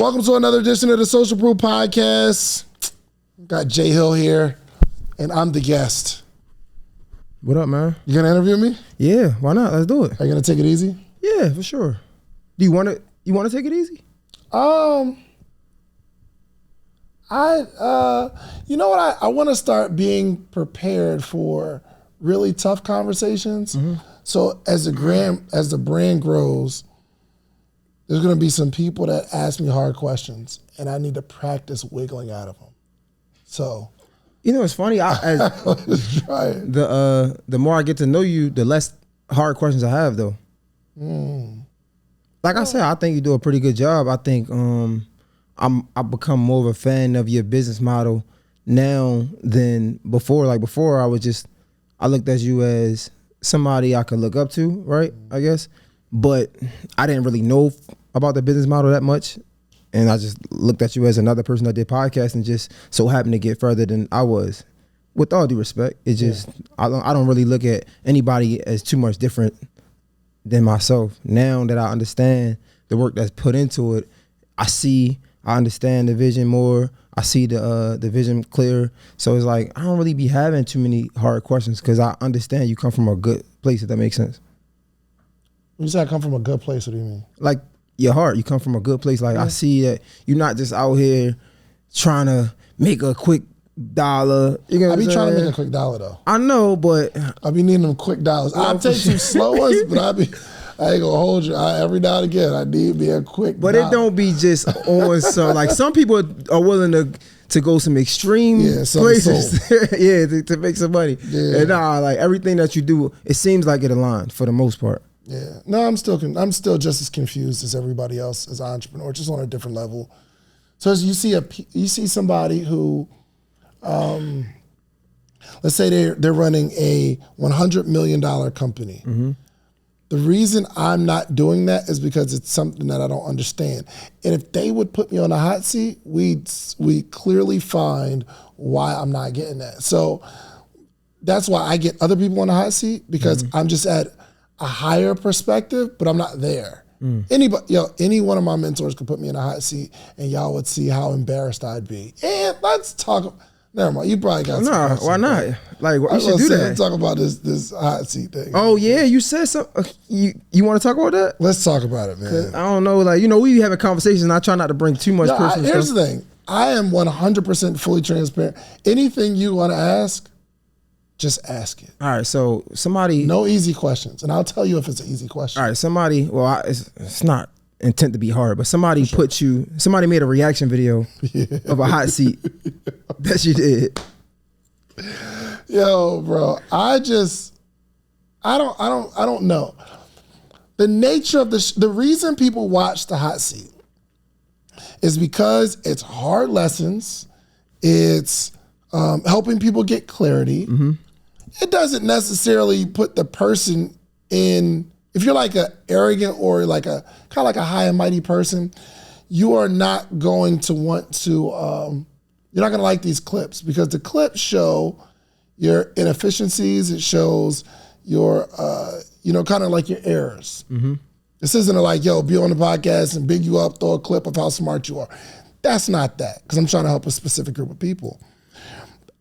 Welcome to another edition of the Social Proof Podcast. Got Jay Hill here, and I'm the guest. What up, man? You gonna interview me? Yeah, why not? Let's do it. Are you gonna take it easy? Yeah, for sure. Do you want to? You want to take it easy? You know what? I want to start being prepared for really tough conversations. Mm-hmm. So as the brand grows, there's gonna be some people that ask me hard questions, and I need to practice wiggling out of them. So, you know, it's funny. Let's try it. The more I get to know you, the less hard questions I have, though. Like I said, I think you do a pretty good job. I think I've become more of a fan of your business model now than before. Like before, I looked at you as somebody I could look up to, right? I guess, but I didn't really know about the business model that much, and I just looked at you as another person that did podcasts and just so happened to get further than I was. With all due respect, it's just I don't really look at anybody as too much different than myself. Now that I understand the work that's put into it, I understand the vision more. I see the vision clear. So it's like I don't really be having too many hard questions because I understand you come from a good place, if that makes sense. When you say I come from a good place, what do you mean? Like your heart, you come from a good place. Like I see that you're not just out here trying to make a quick dollar. You know what I be I'm trying to saying? make a quick dollar though. I know, but I be needing them quick dollars. I'll take some slow ones, but I ain't gonna hold you. Every now and again, I need me a quick But dollar. it don't be just on some, like some people are willing to go some extreme places to make some money. Yeah. And like everything that you do, it seems like it aligned for the most part. Yeah. No, I'm still just as confused as everybody else as an entrepreneur, just on a different level. So as you see somebody who, let's say they're running a $100 million company. Mm-hmm. The reason I'm not doing that is because it's something that I don't understand. And if they would put me on a hot seat, we clearly find why I'm not getting that. So that's why I get other people on the hot seat, because I'm just at a higher perspective, but I'm not there. Any one of my mentors could put me in a hot seat and y'all would see how embarrassed I'd be. And let's talk. Never mind. You probably got some questions. Why not? Like, we should do that. Let's talk about this hot seat thing. Oh yeah, you said something. You want to talk about that? Let's talk about it, man. I don't know. Like, we having conversations, and I try not to bring too much personal stuff. Here's the thing. I am 100% fully transparent. Anything you want to ask, just ask it. All right. So somebody. No easy questions, and I'll tell you if it's an easy question. All right. Somebody. Well, it's not intent to be hard, but somebody somebody made a reaction video of a hot seat that you did. Yo, bro, I don't know. The nature of the reason people watch the hot seat is because it's hard lessons. It's helping people get clarity. Mm-hmm. It doesn't necessarily put the person in. If you're like a arrogant or like a kind of like a high and mighty person, you are not going to want to. You're not going to like these clips, because the clips show your inefficiencies. It shows your, kind of like your errors. Mm-hmm. This isn't like, yo, be on the podcast and big you up, throw a clip of how smart you are. That's not that, because I'm trying to help a specific group of people.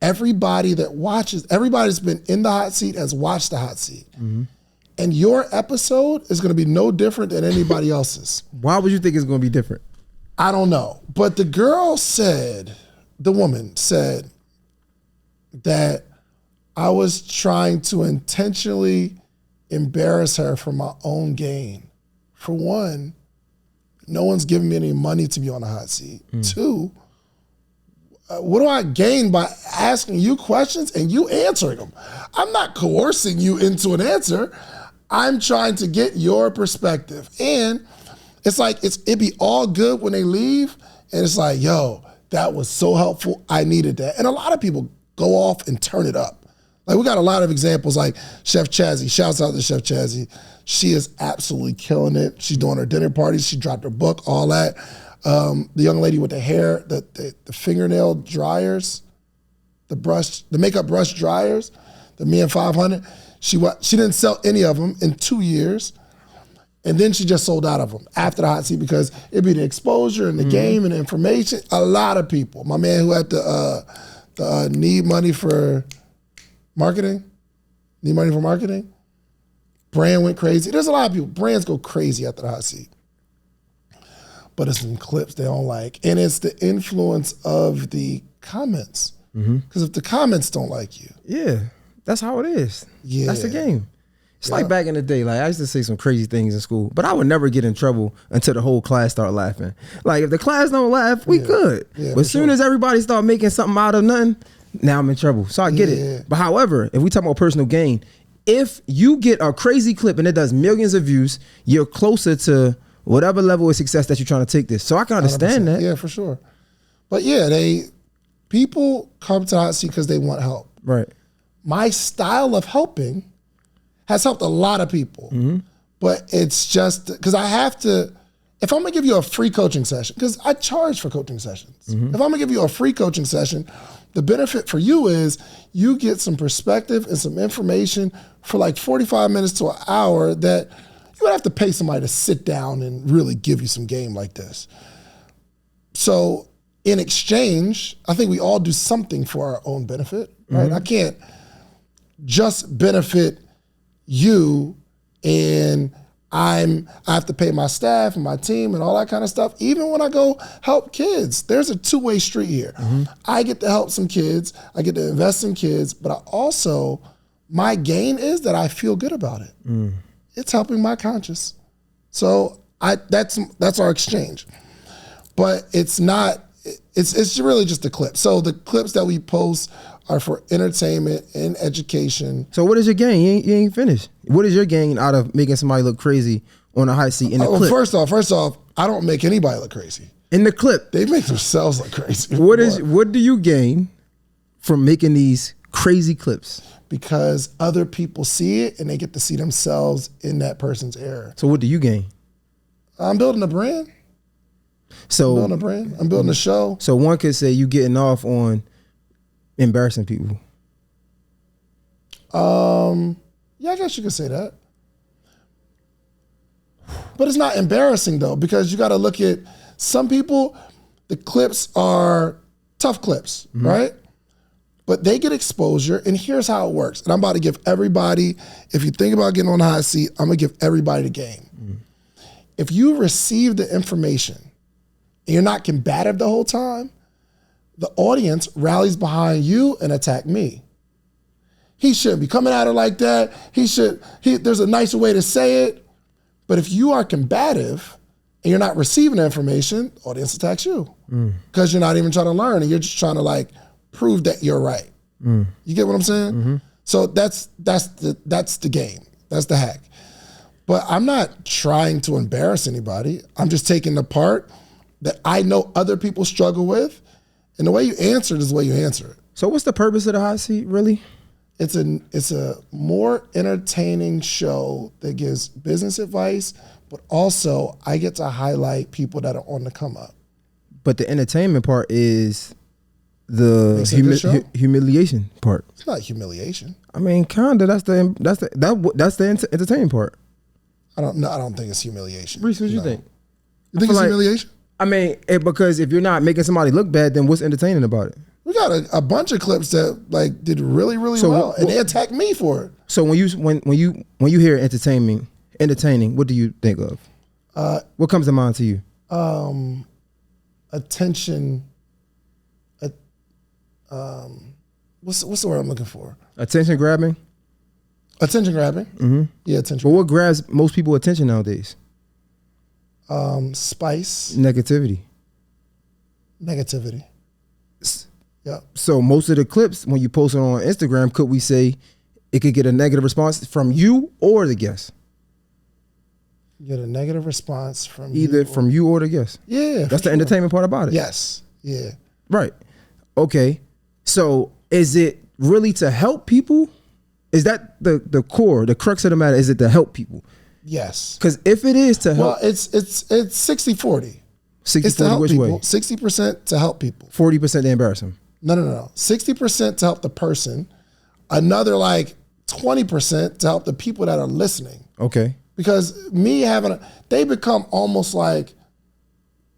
Everybody that's been in the hot seat has watched the hot seat. Mm-hmm. And your episode is going to be no different than anybody else's. Why would you think it's going to be different? I don't know. But the woman said that I was trying to intentionally embarrass her for my own gain. For one, no one's giving me any money to be on the hot seat. Two, what do I gain by asking you questions and you answering them? I'm not coercing you into an answer. I'm trying to get your perspective. And it's like, it'd be all good when they leave, and it's like, yo, that was so helpful. I needed that. And a lot of people go off and turn it up. Like, we got a lot of examples, like Chef Chazzy. Shouts out to Chef Chazzy. She is absolutely killing it. She's doing her dinner parties. She dropped her book, all that. The young lady with the hair, the fingernail dryers, the makeup brush dryers, the Me and 500. She didn't sell any of them in 2 years. And then she just sold out of them after the hot seat because it'd be the exposure and the game and the information. A lot of people. My man who had the need money for marketing, brand went crazy. There's a lot of people. Brands go crazy after the hot seat. But it's some clips they don't like. And it's the influence of the comments. Because if the comments don't like you. Yeah, that's how it is. Yeah. That's the game. It's like back in the day, like I used to say some crazy things in school, but I would never get in trouble until the whole class started laughing. Like if the class don't laugh, we good. Yeah, but as soon as everybody start making something out of nothing, now I'm in trouble. So I get it. But however, if we talk about personal gain, if you get a crazy clip and it does millions of views, you're closer to whatever level of success that you're trying to take this. So I can understand 100%. that. Yeah, for sure. But yeah, people come to the hot seat because they want help. Right. My style of helping has helped a lot of people, but it's just because I have to, if I'm gonna give you a free coaching session, because I charge for coaching sessions. If I'm gonna give you a free coaching session, the benefit for you is you get some perspective and some information for like 45 minutes to an hour that you would have to pay somebody to sit down and really give you some game like this. So in exchange, I think we all do something for our own benefit, right? I can't just benefit you and I have to pay my staff and my team and all that kind of stuff. Even when I go help kids, there's a two-way street here. I get to help some kids, I get to invest in kids, but I also, my gain is that I feel good about it. It's helping my conscience. So that's our exchange. But it's not, it's really just a clip. So the clips that we post are for entertainment and education. So what is your gain? You ain't finished. What is your gain out of making somebody look crazy on a hot seat in the clip? First off, I don't make anybody look crazy. In the clip. They make themselves look crazy. What do you gain from making these crazy clips? Because other people see it and they get to see themselves in that person's error. So what do you gain? I'm building a brand. So I'm building a show. So one could say you getting off on embarrassing people. Yeah, I guess you could say that. But it's not embarrassing though, because you got to look at some people, the clips are tough clips, right? But they get exposure, and here's how it works. And I'm about to give everybody, if you think about getting on the hot seat, I'm gonna give everybody the game. If you receive the information and you're not combative the whole time, the audience rallies behind you and attack me. He shouldn't be coming at her like that. There's a nicer way to say it. But if you are combative and you're not receiving the information, the audience attacks you. Because you're not even trying to learn and you're just trying to like prove that you're right. You get what I'm saying? So that's the game. That's the hack. But I'm not trying to embarrass anybody. I'm just taking the part that I know other people struggle with. And the way you answer it is the way you answer it. So what's the purpose of the hot seat, really? It's a more entertaining show that gives business advice, but also I get to highlight people that are on the come up. But the entertainment part is the humiliation part. It's not humiliation. I mean, kinda. That's the entertainment part. I don't think it's humiliation. Reese, what you think? You think it's humiliation? I mean, because if you're not making somebody look bad, then what's entertaining about it? We got a bunch of clips that like did really, really well, and they attacked me for it. So when you hear entertaining, what do you think of? What comes to mind to you? Attention. What's the word I'm looking for? Attention grabbing. Attention grabbing. Yeah, attention. But what grabs most people's attention nowadays? Spice. Negativity. Yeah. So most of the clips, when you post it on Instagram, could we say it could get a negative response from you or the guest? Get a negative response from either from you or the guest. Yeah, that's the entertainment part about it. Yes. Yeah. Right. Okay. So is it really to help people? Is that the core, the crux of the matter? Is it to help people? Yes. Because if it is to help, well, it's 60-40. 60-40 which way? 60% to help people. 40% to embarrass them. No. 60% to help the person. Another like 20% to help the people that are listening. Okay. Because they become almost like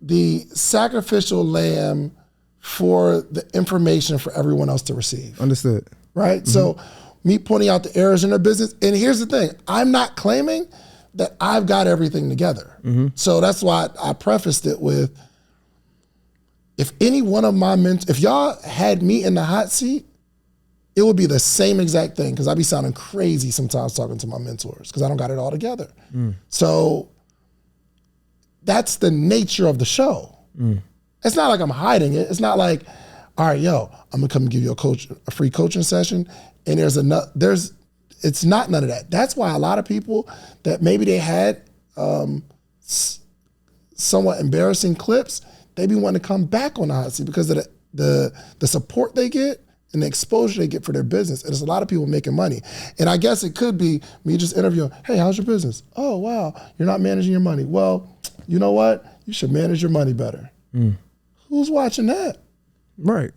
the sacrificial lamb for the information for everyone else to receive. Understood. Right? So me pointing out the errors in their business. And here's the thing. I'm not claiming that I've got everything together. So that's why I prefaced it with, if any one of my mentors, if y'all had me in the hot seat, it would be the same exact thing, because I be sounding crazy sometimes talking to my mentors because I don't got it all together. So that's the nature of the show. It's not like I'm hiding it. It's not like, all right, yo, I'm gonna come give you a free coaching session, and it's not none of that. That's why a lot of people that maybe they had somewhat embarrassing clips, they be wanting to come back on the hot seat because of the support they get and the exposure they get for their business. And there's a lot of people making money. And I guess it could be me just interviewing, hey, how's your business? Oh, wow, you're not managing your money. Well, you know what? You should manage your money better. Who's watching that? Right.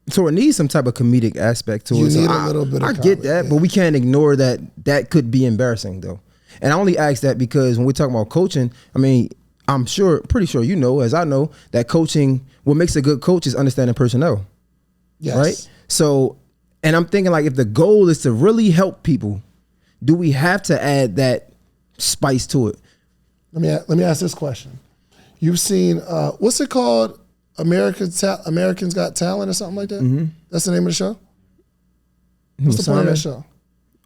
So it needs some type of comedic aspect to it. You need so a little bit of I comedy, get that, but we can't ignore that could be embarrassing though. And I only ask that because when we're talking about coaching, I mean, pretty sure you know, as I know, that coaching, what makes a good coach is understanding personnel. Yes. Right? So, and I'm thinking like, if the goal is to really help people, do we have to add that spice to it? Let me ask this question. You've seen, what's it called? Americans Got Talent or something like that? That's the name of the show? What's the point of that show?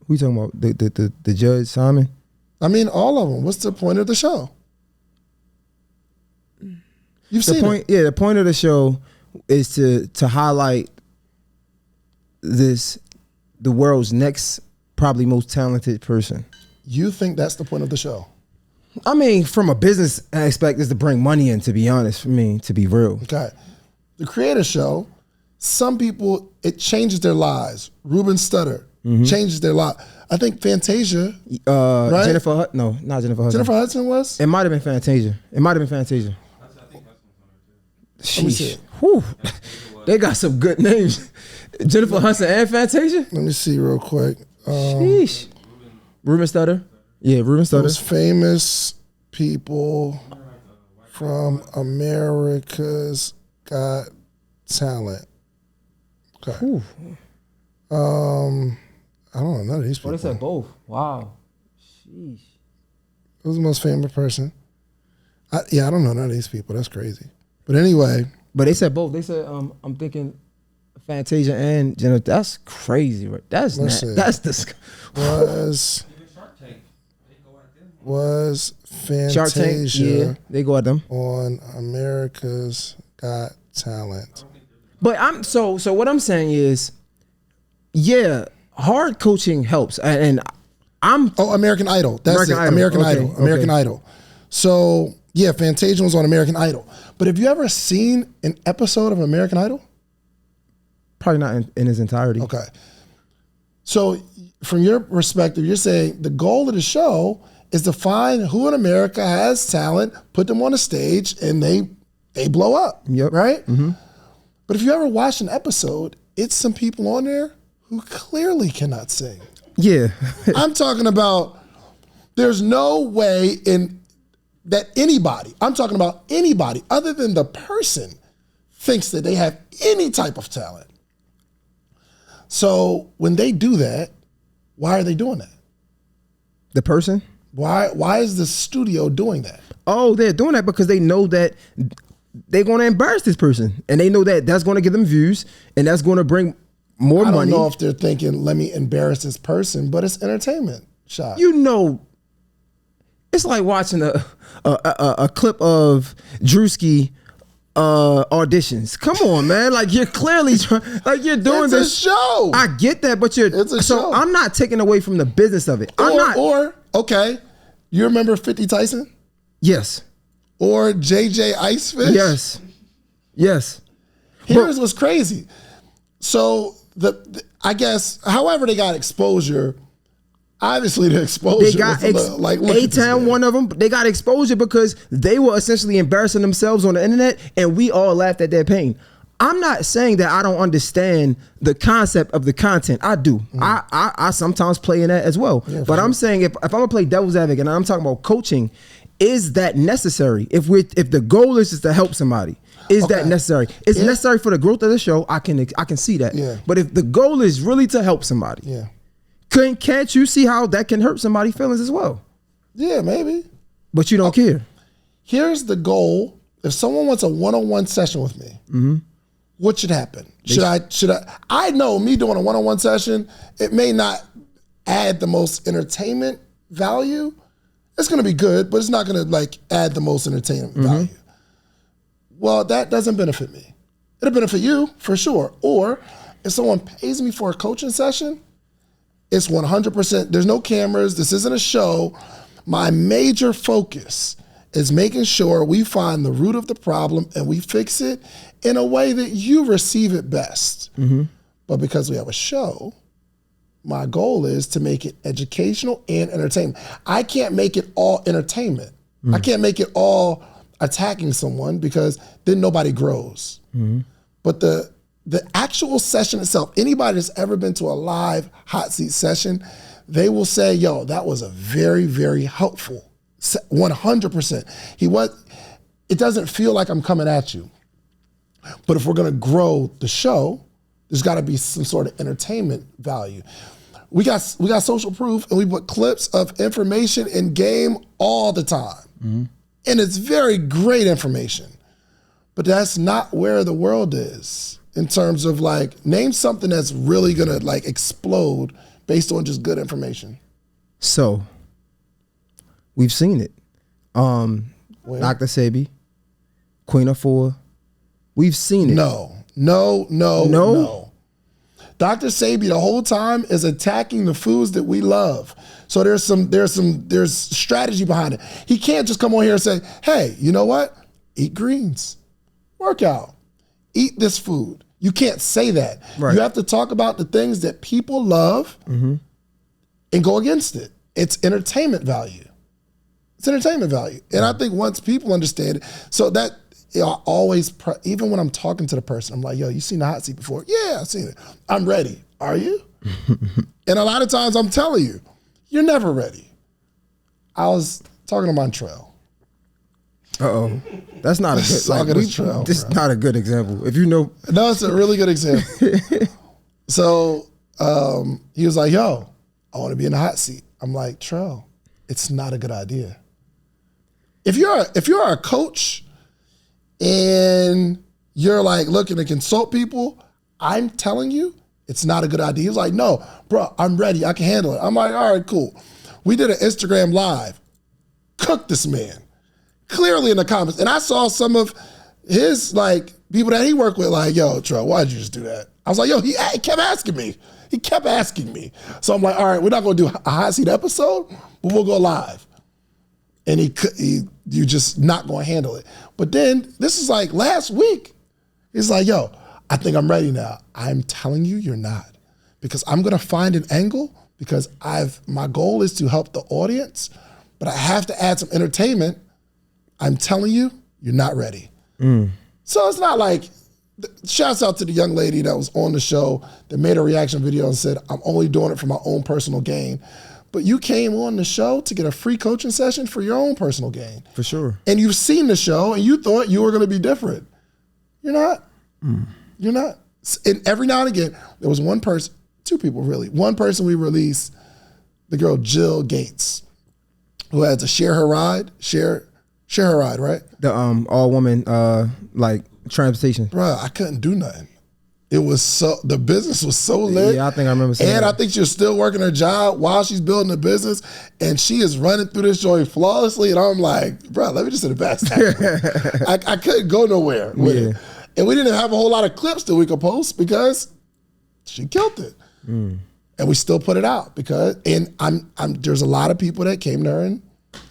Who you talking about? The Judge Simon? I mean, all of them. What's the point of the show? You've seen it. Yeah, the point of the show is to highlight the world's next probably most talented person. You think that's the point of the show? I mean, from a business aspect, is to bring money in, to be honest, for me, to be real. Okay. The Creator Show, some people, it changes their lives. Ruben Studdard changes their life. I think Fantasia, right? Jennifer Hudson. No, not Jennifer Hudson. Jennifer Hudson was? It might have been Fantasia. Let me see it. Whew. They got some good names. Jennifer Hudson and Fantasia? Let me see real quick. Sheesh. Ruben Studdard? Yeah, Ruben Studdard. Those famous people from America's Got Talent. Okay. Ooh. I don't know none of these people. Oh, they said both. Wow. Sheesh. Who's the most famous person? I don't know none of these people. That's crazy. But anyway. But they said both. They said, I'm thinking Fantasia and Jennifer. That's crazy, right? That's disgusting. Was Fantasia they go at them on America's Got Talent. But so what I'm saying is, yeah, hard coaching helps. And American Idol. That's American it. Idol. American Okay, Idol. American Idol. So yeah, Fantasia was on American Idol. But have you ever seen an episode of American Idol? Probably not in its entirety. Okay. So from your perspective, you're saying the goal of the show is to find who in America has talent, put them on a stage, and they blow up. Yep. Right? But if you ever watch an episode, it's some people on there who clearly cannot sing. Yeah. I'm talking about there's no way that I'm talking about anybody other than the person thinks that they have any type of talent. So when they do that, why are they doing that? The person? Why is the studio doing that? Oh, they're doing that because they know that they're going to embarrass this person. And they know that that's going to give them views and that's going to bring more money. I don't know if they're thinking, let me embarrass this person, but it's entertainment shot. You know, it's like watching a clip of Drewski auditions. Come on, man. Like you're clearly like you're doing this. It's a show. I get that, but it's a show. I'm not taking away from the business of it. Okay, you remember 50 Tyson? Yes. Or JJ Icefish? Yes. Here's what's crazy. So I guess, however they got exposure, obviously the exposure they got A-Town, one of them. They got exposure because they were essentially embarrassing themselves on the internet, and we all laughed at their pain. I'm not saying that I don't understand the concept of the content. I do. I sometimes play in that as well. Yeah, but I'm saying if I'm gonna play devil's advocate and I'm talking about coaching, is that necessary? If the goal is just to help somebody, is that necessary? It's necessary for the growth of the show. I can see that. Yeah. But if the goal is really to help somebody, can't you see how that can hurt somebody's feelings as well? Yeah, maybe. But you don't care. Here's the goal. If someone wants a one-on-one session with me, what should happen? Should I know me doing a one-on-one session, it may not add the most entertainment value. It's gonna be good, but it's not gonna like add the most entertainment value. Well, that doesn't benefit me. It'll benefit you for sure. Or if someone pays me for a coaching session, it's 100%, there's no cameras, this isn't a show. My major focus is making sure we find the root of the problem and we fix it in a way that you receive it best. But because we have a show, my goal is to make it educational and entertainment. I can't make it all entertainment. I can't make it all attacking someone because then nobody grows. But the actual session itself, anybody that's ever been to a live hot seat session, they will say, yo, that was a very, very helpful 100%. It doesn't feel like I'm coming at you. But if we're gonna grow the show, there's gotta be some sort of entertainment value. We got social proof and we put clips of information in game all the time. And it's very great information. But that's not where the world is in terms of like, name something that's really gonna like explode based on just good information. So, we've seen it. Dr. Sebi, Queen of Four. We've seen it. No. Dr. Sebi the whole time is attacking the foods that we love. So there's strategy behind it. He can't just come on here and say, hey, you know what? Eat greens, work out, eat this food. You can't say that. Right. You have to talk about the things that people love and go against it. It's entertainment value. It's entertainment value. And I think once people understand it, so that I always, even when I'm talking to the person, I'm like, yo, you seen the hot seat before? Yeah, I've seen it. I'm ready. Are you? And a lot of times I'm telling you, you're never ready. I was talking to Montrell. Uh-oh. That's not a good, this is not a good example. If you know. No, it's a really good example. So he was like, yo, I want to be in the hot seat. I'm like, Trell, it's not a good idea. If you're a coach and you're like looking to consult people, I'm telling you, it's not a good idea. He's like, no, bro, I'm ready. I can handle it. I'm like, all right, cool. We did an Instagram live. Cooked this man. Clearly in the comments. And I saw some of his like people that he worked with like, yo, Trell, why'd you just do that? I was like, yo, he kept asking me. He kept asking me. So I'm like, all right, we're not gonna do a hot seat episode, but we'll go live. And you just not gonna handle it. But then this is like last week. He's like, yo, I think I'm ready now. I'm telling you, you're not. Because I'm gonna find an angle because my goal is to help the audience, but I have to add some entertainment. I'm telling you, you're not ready. So it's not like, shouts out to the young lady that was on the show that made a reaction video and said, I'm only doing it for my own personal gain. But you came on the show to get a free coaching session for your own personal gain. For sure. And you've seen the show and you thought you were gonna be different. You're not. You're not. And every now and again, there was one person, two people really. One person we released, the girl Jill Gates, who had to share her ride, share her ride, right? The all woman like transportation. Bruh, I couldn't do nothing. It was the business was so lit. Yeah, I think I remember saying that. I think she's still working her job while she's building the business, and she is running through this joint flawlessly. And I'm like, bro, let me just hit the back stack. I couldn't go nowhere with it. And we didn't have a whole lot of clips that we could post because she killed it. And we still put it out because, and there's a lot of people that came there and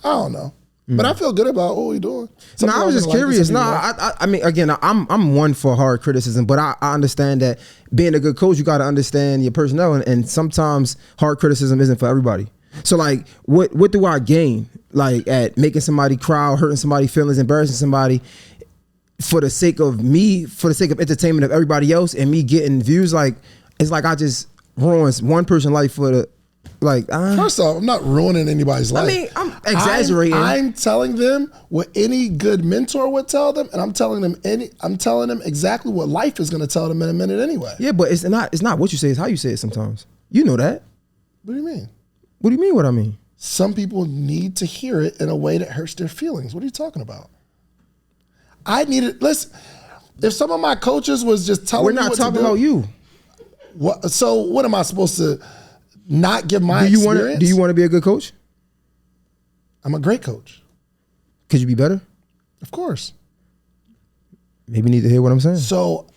I don't know. But I feel good about what we're doing. No, I was just curious. No, I mean, again, I'm one for hard criticism, but I understand that being a good coach, you got to understand your personnel, and sometimes hard criticism isn't for everybody. So, like, what do I gain, like, at making somebody cry, or hurting somebody's feelings, embarrassing somebody, for the sake of me, for the sake of entertainment of everybody else and me getting views, like it's like I just ruins one person's life for the First off, I'm not ruining anybody's life. I mean, I'm exaggerating. I'm telling them what any good mentor would tell them, and I'm telling them exactly what life is going to tell them in a minute anyway. Yeah, but it's not what you say, it's how you say it sometimes. You know that. What do you mean? What do you mean what I mean? Some people need to hear it in a way that hurts their feelings. What are you talking about? I need it. Listen, if some of my coaches was just telling me what to do. We're not talking about you. What, so what am I supposed to not give my experience? Do you want to be a good coach? I'm a great coach. Could you be better? Of course. Maybe you need to hear what I'm saying. So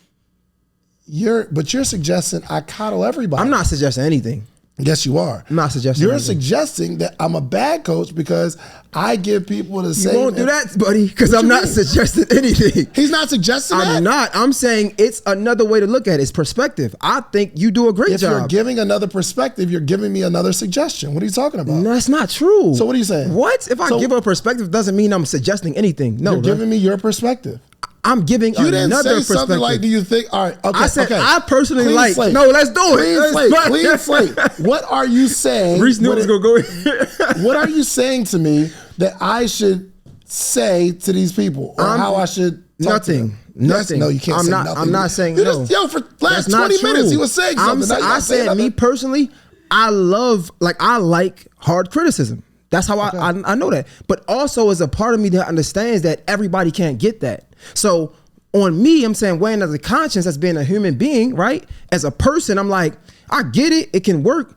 you're suggesting I coddle everybody. I'm not suggesting anything. Yes, you are. I'm not suggesting You're anything. suggesting that I'm a bad coach because I give people the same. You won't do that, buddy, because I'm not suggesting anything. He's not suggesting that? I'm not. I'm saying it's another way to look at it. It's perspective. I think you do a great job. If you're giving another perspective, you're giving me another suggestion. What are you talking about? No, that's not true. So what are you saying? What? If I give a perspective, doesn't mean I'm suggesting anything. No, you're giving me your perspective. I'm giving you another didn't say perspective. Something like, do you think? All right, okay. I said okay. I personally Clean like. slate. No, let's do it. Clean slate. What are you saying? Reese knew it was gonna go in. What are you saying to me that I should say to these people, or how I should? Nothing. Nothing. Yes, no, you can't say nothing. I'm not saying you no. Just, for last 20 minutes, he was saying something. I said me personally, I like hard criticism. That's how I know that. But also as a part of me that understands that everybody can't get that. So on me, I'm saying weighing as a conscience as being a human being, right? As a person, I'm like, I get it, it can work.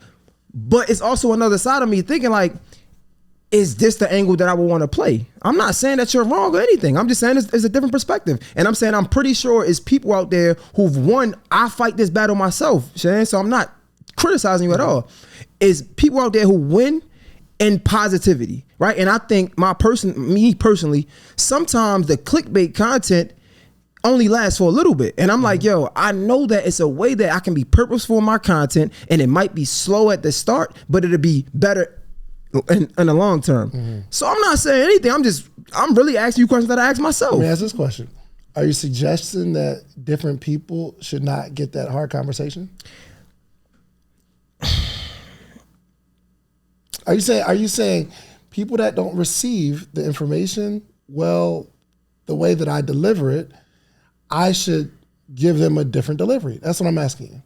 But it's also another side of me thinking like, is this the angle that I would want to play? I'm not saying that you're wrong or anything. I'm just saying it's a different perspective. And I'm saying I'm pretty sure it's people out there who've won. I fight this battle myself, Shane. So I'm not criticizing you at all. Is people out there who win in positivity, right? And I think me personally, sometimes the clickbait content only lasts for a little bit. And I'm like, yo, I know that it's a way that I can be purposeful in my content, and it might be slow at the start, but it'll be better in the long term. So I'm not saying anything. I'm really asking you questions that I ask myself. Let me ask this question. Are you suggesting that different people should not get that hard conversation? Are you saying people that don't receive the information well the way that I deliver it, I should give them a different delivery? That's what I'm asking you.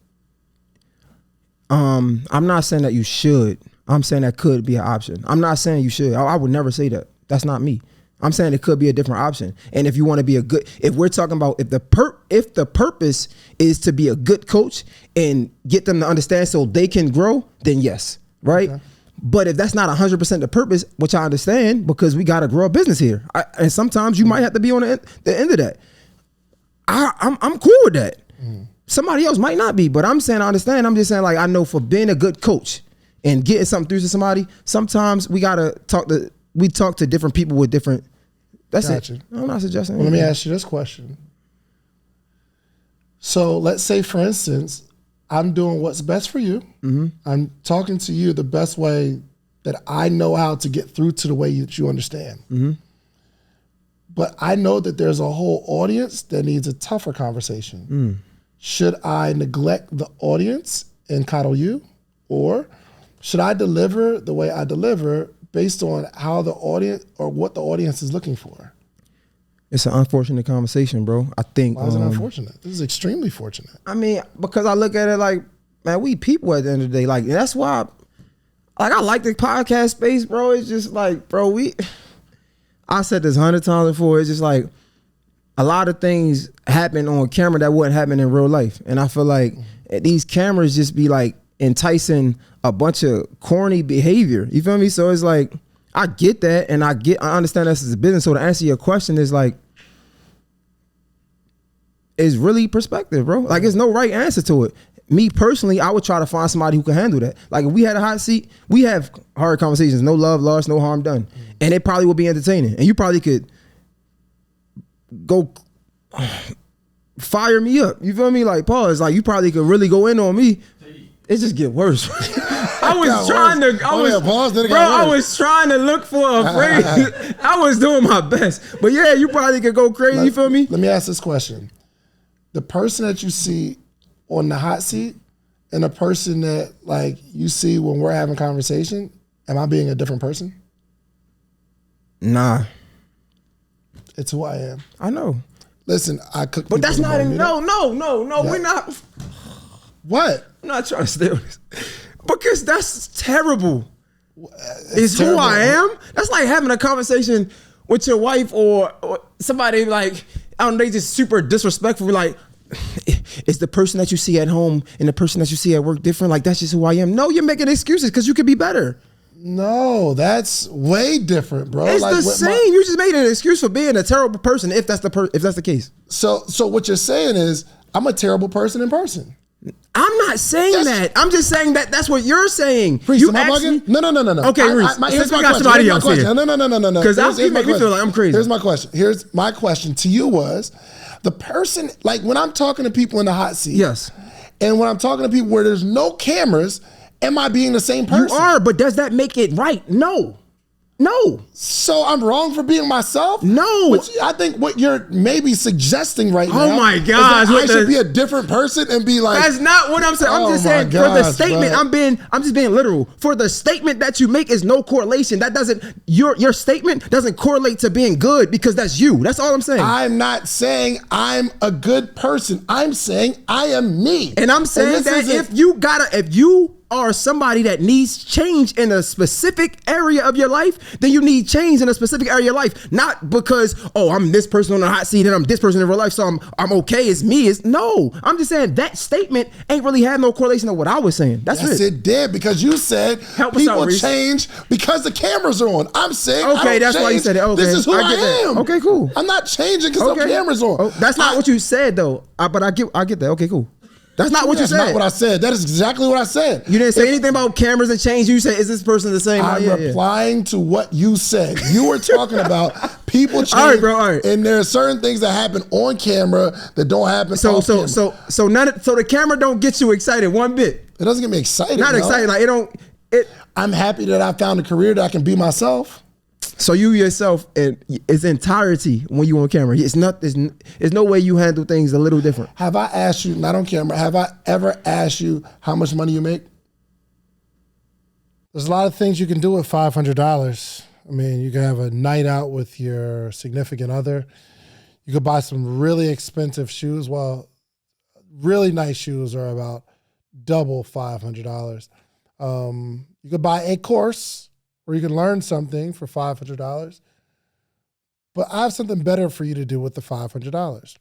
I'm not saying that you should. I'm saying that could be an option. I'm not saying you should. I would never say that. That's not me. I'm saying it could be a different option. And if you want to be if we're talking about if the purpose is to be a good coach and get them to understand so they can grow, then yes, right? Okay. But if that's not 100% the purpose, which I understand because we got to grow a business here, and sometimes you might have to be on the end of that. I'm cool with that. Somebody else might not be, but I'm saying I understand. I'm just saying like I know for being a good coach and getting something through to somebody, sometimes we gotta talk to different people with different. That's gotcha. It. I'm not suggesting. Well, let me ask you this question. So let's say, for instance, I'm doing what's best for you. I'm talking to you the best way that I know how to get through to the way that you understand. But I know that there's a whole audience that needs a tougher conversation. Should I neglect the audience and coddle you? Or should I deliver the way I deliver based on how the audience or what the audience is looking for? It's an unfortunate conversation, bro. I think. Why is it unfortunate? This is extremely fortunate. I mean, because I look at it like, man, we people at the end of the day. Like, that's why, I like the podcast space, bro. It's just like, bro, I said this 100 times before. It's just like a lot of things happen on camera that wouldn't happen in real life. And I feel like these cameras just be like enticing a bunch of corny behavior. You feel me? So it's like, I get that, and I understand this as a business. So to answer your question is like, it's really perspective, bro. Like, there's no right answer to it. Me personally, I would try to find somebody who can handle that. Like, if we had a hot seat, we have hard conversations, no love lost, no harm done. And it probably would be entertaining. And you probably could go fire me up. You feel me? Like, pause. Like, you probably could really go in on me. It just get worse. I was trying to. I was trying to look for a phrase. I was doing my best, but yeah, you probably could go crazy. You feel me? Let me ask this question: the person that you see on the hot seat, and the person that like you see when we're having conversation, am I being a different person? Nah. It's who I am. I know. Listen, I cook. But that's not even. No. Yeah. We're not. What? I'm not trying to stay on this because that's terrible. It's terrible. who I am. That's like having a conversation with your wife or somebody like, I don't know, they just super disrespectful. Like, is the person that you see at home and the person that you see at work different? Like, that's just who I am. No, you're making excuses because you could be better. No, that's way different, bro. It's like the same. You just made an excuse for being a terrible person if that's the case. So what you're saying is I'm a terrible person in person. I'm not saying that. I'm just saying that that's what you're saying. Priest, you am I bugging? No. Okay, Reese. Here's my question. Somebody else here. No. Because you make me feel like I'm crazy. Here's my question. Here's my question to you was, the person, like when I'm talking to people in the hot seat. Yes. And when I'm talking to people where there's no cameras, am I being the same person? You are, but does that make it right? No. So I'm wrong for being myself? No. Which I think what you're maybe suggesting right now. Oh my gosh. I should be a different person and be like. That's not what I'm saying. I'm just saying for the statement, I'm just being literal. For the statement that you make is no correlation. That doesn't, your statement doesn't correlate to being good because that's you. That's all I'm saying. I'm not saying I'm a good person. I'm saying I am me. And I'm saying that if you are somebody that needs change in a specific area of your life, then you need change in a specific area of your life. Not because, I'm this person on the hot seat and I'm this person in real life, so I'm okay, it's me. No, I'm just saying that statement ain't really had no correlation to what I was saying. That's yes, it did, because you said people change because the cameras are on. I'm saying okay, that's why you said it. Okay, this is who I am. Okay, cool. I'm not changing because the cameras on. Oh, that's not what you said though. But I get that. Okay, cool. That's not what you said. That's not what I said. That is exactly what I said. You didn't say anything about cameras and change. You said, is this person the same? I'm replying to what you said. You were talking about people change. All right, bro. All right. And there are certain things that happen on camera that don't happen off camera. So the camera don't get you excited one bit. It doesn't get me excited. Not excited. Like I'm happy that I found a career that I can be myself. So you yourself in its entirety when you on camera, it's no way you handle things a little different. Have I asked you, not on camera, have I ever asked you how much money you make? There's a lot of things you can do with $500. I mean, you can have a night out with your significant other. You could buy some really expensive shoes. Well, really nice shoes are about double $500. You could buy a course where you can learn something for $500. But I have something better for you to do with the $500.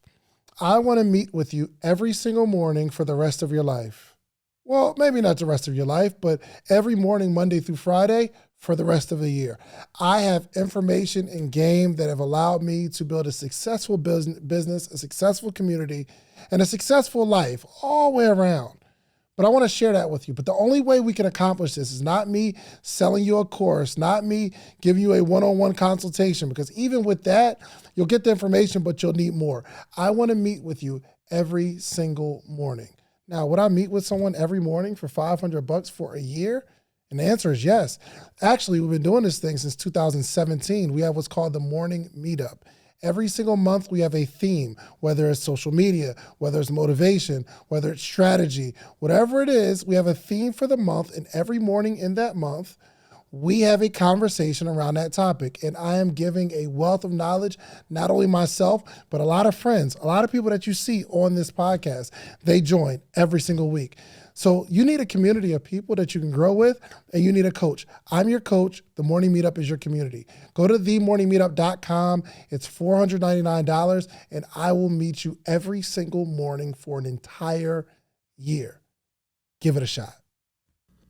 I want to meet with you every single morning for the rest of your life. Well, maybe not the rest of your life, but every morning, Monday through Friday, for the rest of the year. I have information and game that have allowed me to build a successful business, a successful community, and a successful life all the way around. But I want to share that with you. But the only way we can accomplish this is not me selling you a course, not me giving you a one-on-one consultation, because even with that, you'll get the information, but you'll need more. I want to meet with you every single morning. Now, would I meet with someone every morning for $500 for a year? And the answer is yes. Actually, we've been doing this thing since 2017. We have what's called the Morning Meetup. Every single month, we have a theme, whether it's social media, whether it's motivation, whether it's strategy, whatever it is, we have a theme for the month, and every morning in that month, we have a conversation around that topic. And I am giving a wealth of knowledge, not only myself, but a lot of friends, a lot of people that you see on this podcast, they join every single week. So you need a community of people that you can grow with, and you need a coach. I'm your coach. The Morning Meetup is your community. Go to themorningmeetup.com. It's $499, and I will meet you every single morning for an entire year. Give it a shot.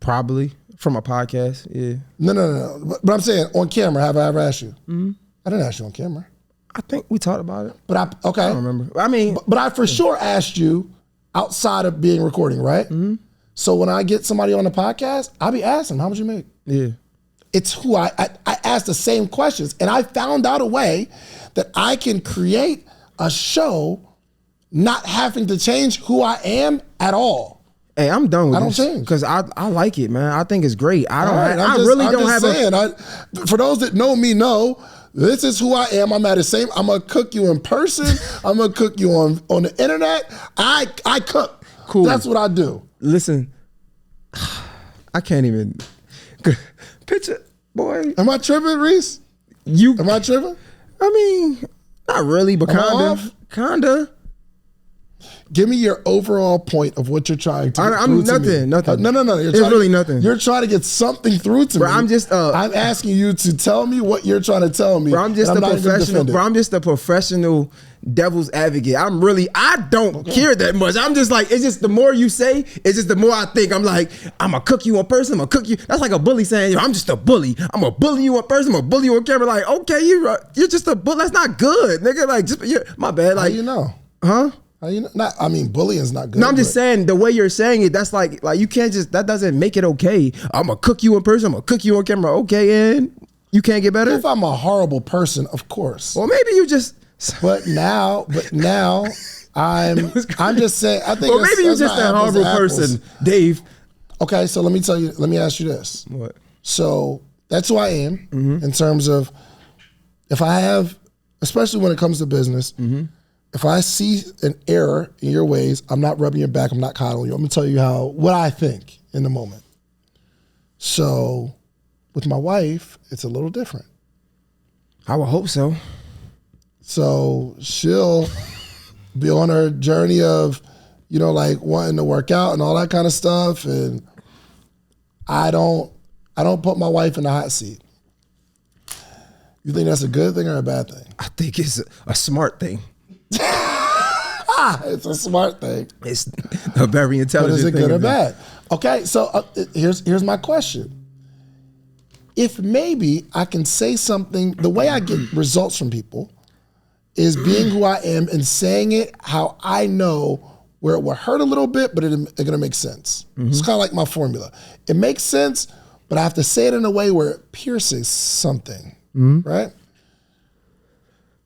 Probably from a podcast, yeah. No. But I'm saying on camera, have I ever asked you? Mm-hmm. I didn't ask you on camera. I think we talked about it. But I don't remember. I mean, but I for sure asked you outside of being recording, right? Mm-hmm. So when I get somebody on the podcast, I'll be asking, how much you make? Yeah. It's who I ask the same questions. And I found out a way that I can create a show not having to change who I am at all. Hey, I'm done with I don't this change. because I like it, man. I think it's great. I don't. Right, I really don't have for those that know me, know this is who I am. I'm at the same. I'm gonna cook you in person. I'm gonna cook you on the internet. I cook. Cool. That's what I do. Listen, I can't even picture, boy. Am I tripping, Reese? Am I tripping? I mean, not really, but kinda. Give me your overall point of what you're trying to get I'm through to me. nothing. No. It's really nothing. You're trying to get something through to me. I'm just. I'm asking you to tell me what you're trying to tell me. I'm just a professional. Bro, I'm just a professional devil's advocate. I don't care that much. I'm just like, it's just the more you say, it's just the more I think. I'm like, I'm gonna cook you in person. I'm gonna cook you. That's like a bully saying, yo, I'm just a bully. I'm gonna bully you in person. I'm gonna bully you on camera. Like, okay, you're just a bully. That's not good, nigga. Like, my bad. Like, how you know? Huh? How you know? I mean, bullying's not good. No, I'm just saying the way you're saying it. That's like you can't just. That doesn't make it okay. I'm gonna cook you in person. I'm gonna cook you on camera. Okay, and you can't get better. If I'm a horrible person, of course. Well, maybe you just. But now, I'm just saying. I think. Well, maybe you're just a horrible person, Dave. Okay, so let me ask you this. What? So that's who I am in terms of if I have, especially when it comes to business. If I see an error in your ways, I'm not rubbing your back. I'm not coddling you. I'm gonna tell you what I think in the moment. So, with my wife, it's a little different. I would hope so. So she'll be on her journey of, like wanting to work out and all that kind of stuff, and I don't put my wife in the hot seat. You think that's a good thing or a bad thing? I think it's a smart thing. It's a smart thing. It's a very intelligent thing. But is it good or bad? Okay, so here's my question. If maybe I can say something, the way I get results from people is being who I am and saying it how I know where it will hurt a little bit, but it's gonna make sense. It's kind of like my formula. It makes sense, but I have to say it in a way where it pierces something, right?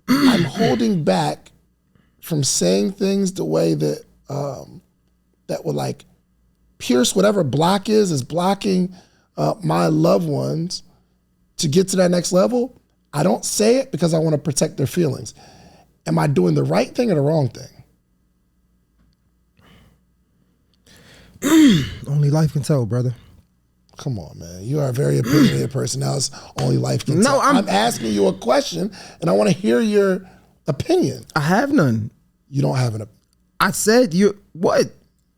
I'm holding back from saying things the way that that would like pierce whatever block is blocking my loved ones to get to that next level. I don't say it because I want to protect their feelings. Am I doing the right thing or the wrong thing? Only life can tell, brother. Come on, man. You are a very opinionated person. Now it's only life can tell. I'm asking you a question, and I want to hear your opinion. I have none. You don't have an opinion. I said what?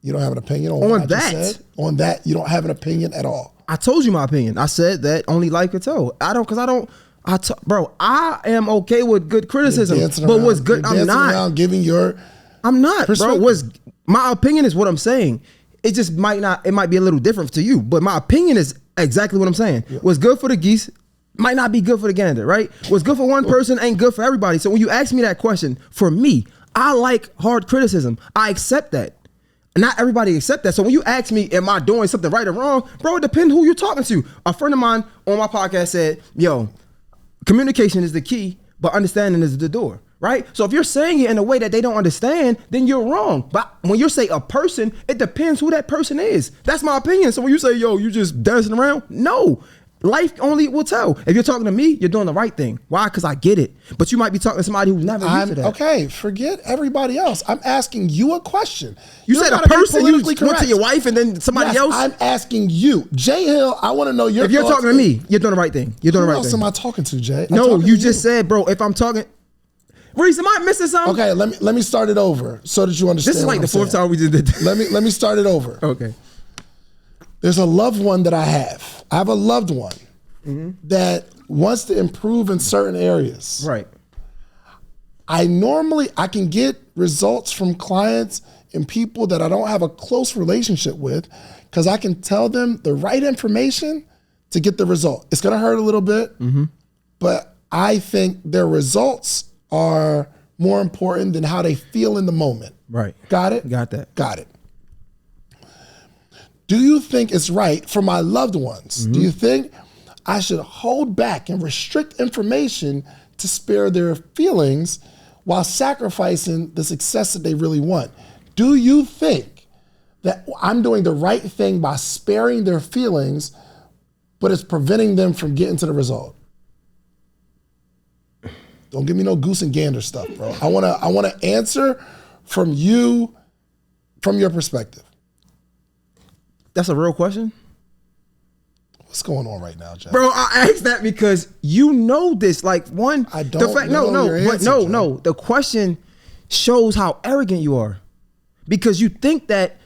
You don't have an opinion on what I that? just said? On that, you don't have an opinion at all. I told you my opinion. I said that only life can tell. Bro, I am okay with good criticism, but what's good, I'm not. Around giving your I'm not, bro. My opinion is what I'm saying. It just might not, it might be a little different to you, but my opinion is exactly what I'm saying. Yeah. What's good for the geese might not be good for the gander, right? What's good for one person ain't good for everybody. So when you ask me that question, for me, I like hard criticism. I accept that. Not everybody accept that. So when you ask me, am I doing something right or wrong? Bro, it depends who you're talking to. A friend of mine on my podcast said, yo, communication is the key, but understanding is the door, right? So if you're saying it in a way that they don't understand, then you're wrong. But when you say a person, it depends who that person is. That's my opinion. So when you say, yo, you just dancing around, no. Life only will tell. If you're talking to me, you're doing the right thing. Why? Because I get it. But you might be talking to somebody who's never used to that. Okay, forget everybody else. I'm asking you a question. You said a person, you went to your wife and then somebody else? I'm asking you. Jay Hill, I want to know your If you're talking to me, you're doing the right thing. You're doing the right thing. Who else am I talking to, Jay? No, you just said, bro, if I'm talking... Reese, am I missing something? Okay, let me start it over so that you understand. This is like the fourth time we did this. Let me start it over. Okay. There's a loved one that I have. I have a loved one that wants to improve in certain areas. Right. I can get results from clients and people that I don't have a close relationship with because I can tell them the right information to get the result. It's gonna hurt a little bit, but I think their results are more important than how they feel in the moment. Right. Got it? Got that. Got it. Do you think it's right for my loved ones? Do you think I should hold back and restrict information to spare their feelings while sacrificing the success that they really want? Do you think that I'm doing the right thing by sparing their feelings, but it's preventing them from getting to the result? Don't give me no goose and gander stuff, bro. I wanna answer from you, from your perspective. That's a real question? What's going on right now, Jeff? Bro, I asked that because you know this. Like, one, I don't know your answer, Jeff. The question shows how arrogant you are, because you think that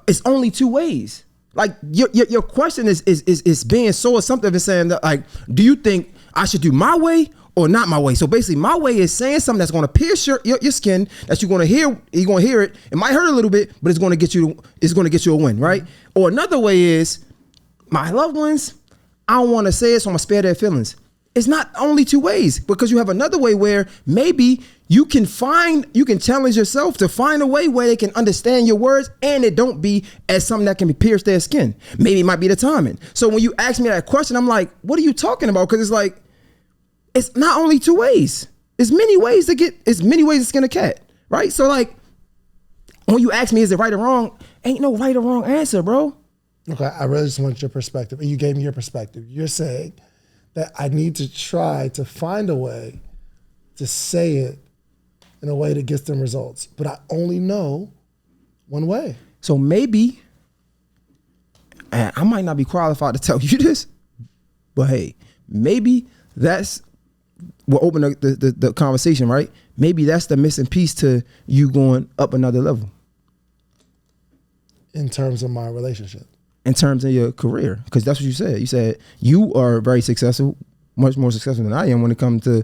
it's only two ways. Like, your question is being so assumptive and saying that, like, do you think I should do my way or not my way? So basically, my way is saying something that's going to pierce your skin, that you're going to hear. You're going to hear it. It might hurt a little bit, but it's going to get you a win, right? Or another way is, my loved ones, I don't want to say it, so I'm gonna spare their feelings. It's not only two ways, because you have another way where maybe you can challenge yourself to find a way where they can understand your words and it don't be as something that can pierce their skin. Maybe it might be the timing. So when you ask me that question, I'm like, what are you talking about? Because it's like, it's not only two ways. There's many ways to skin a cat, right? So like, when you ask me, is it right or wrong? Ain't no right or wrong answer, bro. Okay, I really just want your perspective, and you gave me your perspective. You're saying that I need to try to find a way to say it in a way that gets them results, but I only know one way. So maybe, and I might not be qualified to tell you this, but hey, maybe that's what opened the conversation, right? Maybe that's the missing piece to you going up another level. In terms of my relationship. In terms of your career, because that's what you said. You said you are very successful, much more successful than I am when it comes to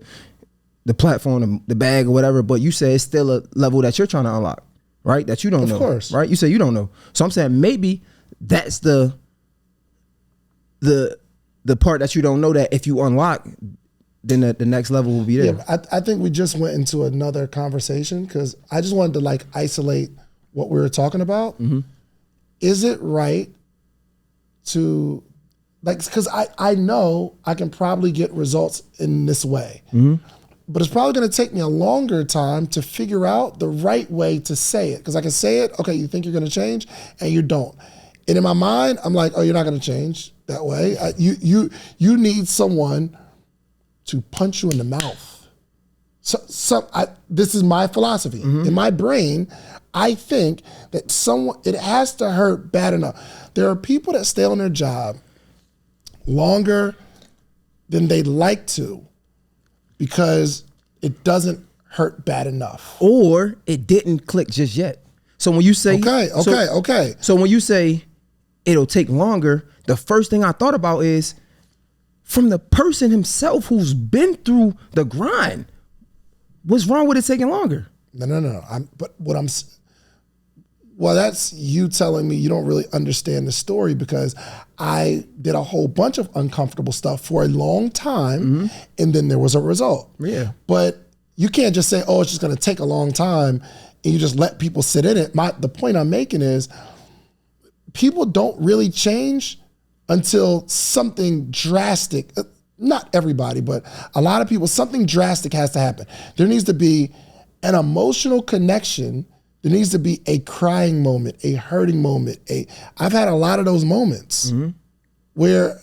the platform, the bag or whatever, but you said it's still a level that you're trying to unlock, right? That you don't know. Of course. Right? You say you don't know. So I'm saying maybe that's the part that you don't know, that if you unlock, then the next level will be there. Yeah, I think we just went into another conversation, because I just wanted to like isolate what we were talking about. Mm-hmm. Is it right to, like, because I know I can probably get results in this way, but it's probably going to take me a longer time to figure out the right way to say it. Because I can say it, okay, you think you're going to change, and you don't. And in my mind, I'm like, oh, you're not going to change that way. You need someone to punch you in the mouth. This is my philosophy. Mm-hmm. In my brain, I think that it has to hurt bad enough. There are people that stay on their job longer than they'd like to because it doesn't hurt bad enough. Or it didn't click just yet. So when you say... Okay. So when you say it'll take longer, the first thing I thought about is from the person himself who's been through the grind. What's wrong with it taking longer? No. Well, that's you telling me you don't really understand the story, because I did a whole bunch of uncomfortable stuff for a long time, and then there was a result. Yeah. But you can't just say, oh, it's just going to take a long time, and you just let people sit in it. The point I'm making is people don't really change until something drastic, not everybody, but a lot of people, something drastic has to happen. There needs to be an emotional connection. There needs to be a crying moment, a hurting moment. I've had a lot of those moments where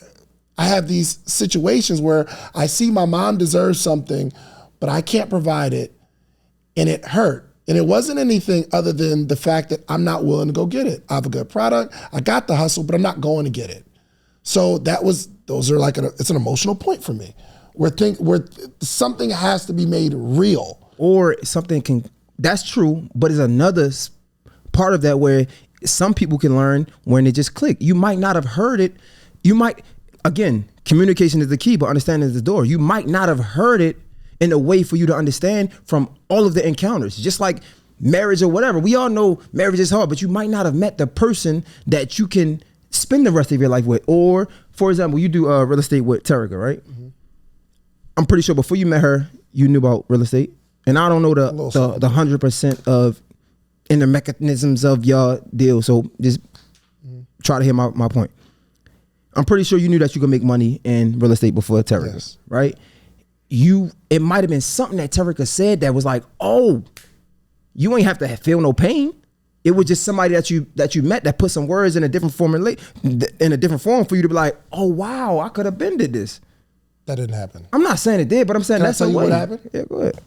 I have these situations where I see my mom deserves something, but I can't provide it, and it hurt. And it wasn't anything other than the fact that I'm not willing to go get it. I have a good product, I got the hustle, but I'm not going to get it. So those are like it's an emotional point for me, where something has to be made real. Or something can... That's true, but there's another part of that where some people can learn when it just click. You might not have heard it. Again, communication is the key, but understanding is the door. You might not have heard it in a way for you to understand from all of the encounters. Just like marriage or whatever. We all know marriage is hard, but you might not have met the person that you can spend the rest of your life with. Or, for example, you do real estate with Terica, right? Mm-hmm. I'm pretty sure before you met her, you knew about real estate. And I don't know the 100% of inner mechanisms of your deal. So just try to hear my point. I'm pretty sure you knew that you could make money in real estate before Terica, yes. Right? It might have been something that Terica said that was like, oh, you ain't have to feel no pain. It was just somebody that you met that put some words in a different form for you to be like, oh wow, I could have been did this. That didn't happen. I'm not saying it did, but I'm saying that's Can I tell you what happened? Yeah, go ahead.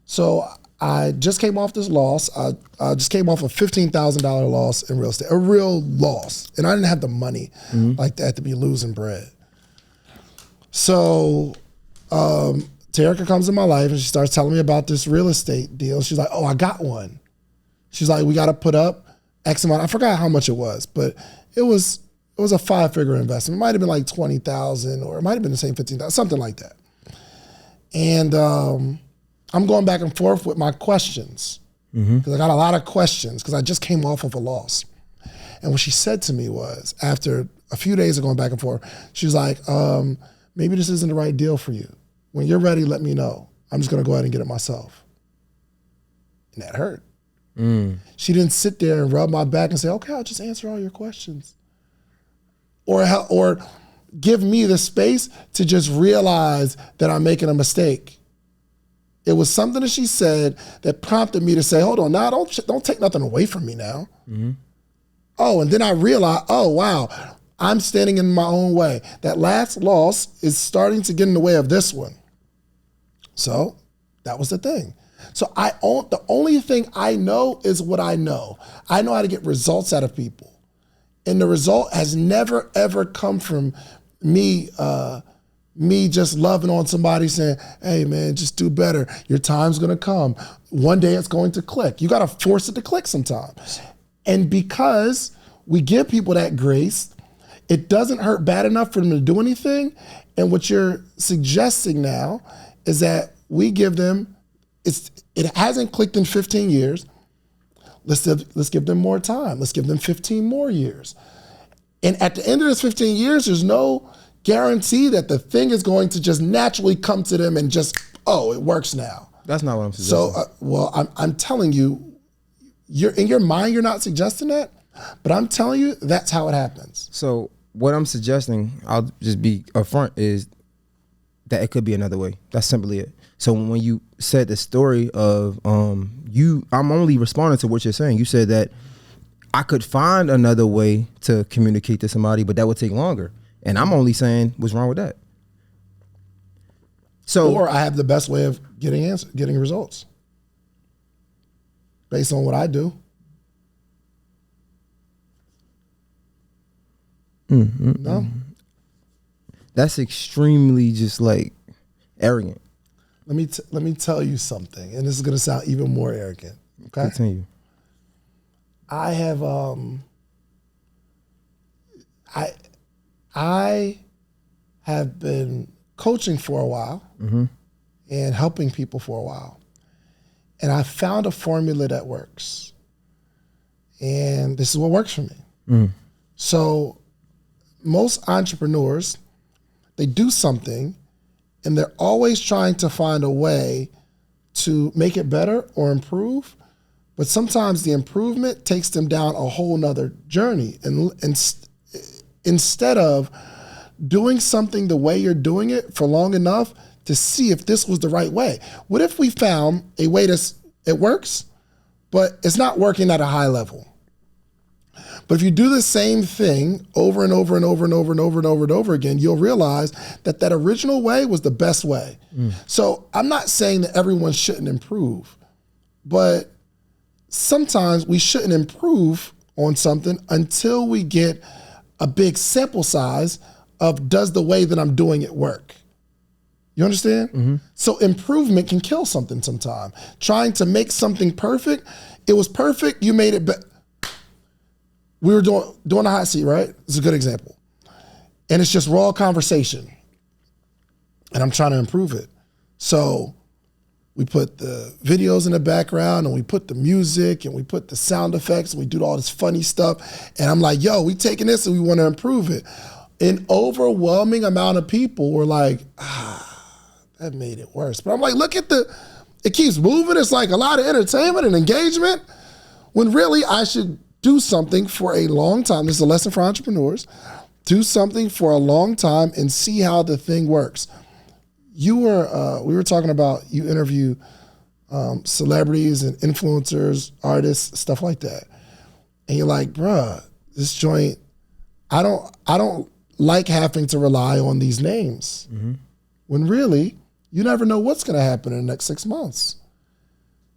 So I just came off this loss. I just came off a $15,000 loss in real estate, a real loss. And I didn't have the money like that to be losing bread. So Terica comes in my life and she starts telling me about this real estate deal. She's like, oh, I got one. She's like, we got to put up X amount. I forgot how much it was, but it was a 5-figure investment. It might have been like 20,000 or it might have been the same 15,000, something like that. And I'm going back and forth with my questions because I got a lot of questions because I just came off of a loss. And what she said to me was, after a few days of going back and forth, she was like, maybe this isn't the right deal for you. When you're ready, let me know. I'm just going to go ahead and get it myself. And that hurt. She didn't sit there and rub my back and say, okay, I'll just answer all your questions. Or give me the space to just realize that I'm making a mistake. It was something that she said that prompted me to say, hold on, now don't take nothing away from me now. Oh, and then I realized, oh, wow, I'm standing in my own way. That last loss is starting to get in the way of this one. So that was the thing. So the only thing I know is what I know. I know how to get results out of people. And the result has never, ever come from me just loving on somebody saying, hey man, just do better. Your time's gonna come. One day it's going to click. You gotta force it to click sometimes. And because we give people that grace, it doesn't hurt bad enough for them to do anything. And what you're suggesting now is that we give them, it hasn't clicked in 15 years. Let's give them more time. Let's give them 15 more years. And at the end of this 15 years, there's no guarantee that the thing is going to just naturally come to them and just, oh, it works now. That's not what I'm suggesting. So, I'm telling you, in your mind, you're not suggesting that, but I'm telling you, that's how it happens. So what I'm suggesting, I'll just be upfront, is that it could be another way. That's simply it. So when you said the story of I'm only responding to what you're saying. You said that I could find another way to communicate to somebody, but that would take longer. And I'm only saying, what's wrong with that? So, or I have the best way of getting results based on what I do. No, that's extremely just like arrogant. Let me tell you something, and this is going to sound even more arrogant. Okay, continue. I have I have been coaching for a while and helping people for a while, and I found a formula that works, and this is what works for me. So most entrepreneurs, they do something and they're always trying to find a way to make it better or improve. But sometimes the improvement takes them down a whole nother journey. And instead of doing something the way you're doing it for long enough to see if this was the right way. What if we found a way it works, but it's not working at a high level? But if you do the same thing over and over and over and over and over and over and over again, you'll realize that original way was the best way. So I'm not saying that everyone shouldn't improve, but sometimes we shouldn't improve on something until we get a big sample size of does the way that I'm doing it work. You understand? So improvement can kill something sometime. Trying to make something perfect, it was perfect, you made it better. We were doing a hot seat, right? It's a good example. And it's just raw conversation. And I'm trying to improve it. So we put the videos in the background and we put the music and we put the sound effects and we do all this funny stuff. And I'm like, yo, we taking this and we want to improve it. An overwhelming amount of people were like, that made it worse. But I'm like, look at it keeps moving. It's like a lot of entertainment and engagement when really I should do something for a long time. This is a lesson for entrepreneurs. Do something for a long time and see how the thing works. We were talking about, you interview celebrities and influencers, artists, stuff like that. and you're like, bruh, this joint, I don't like having to rely on these names. When really, you never know what's gonna happen in the next 6 months.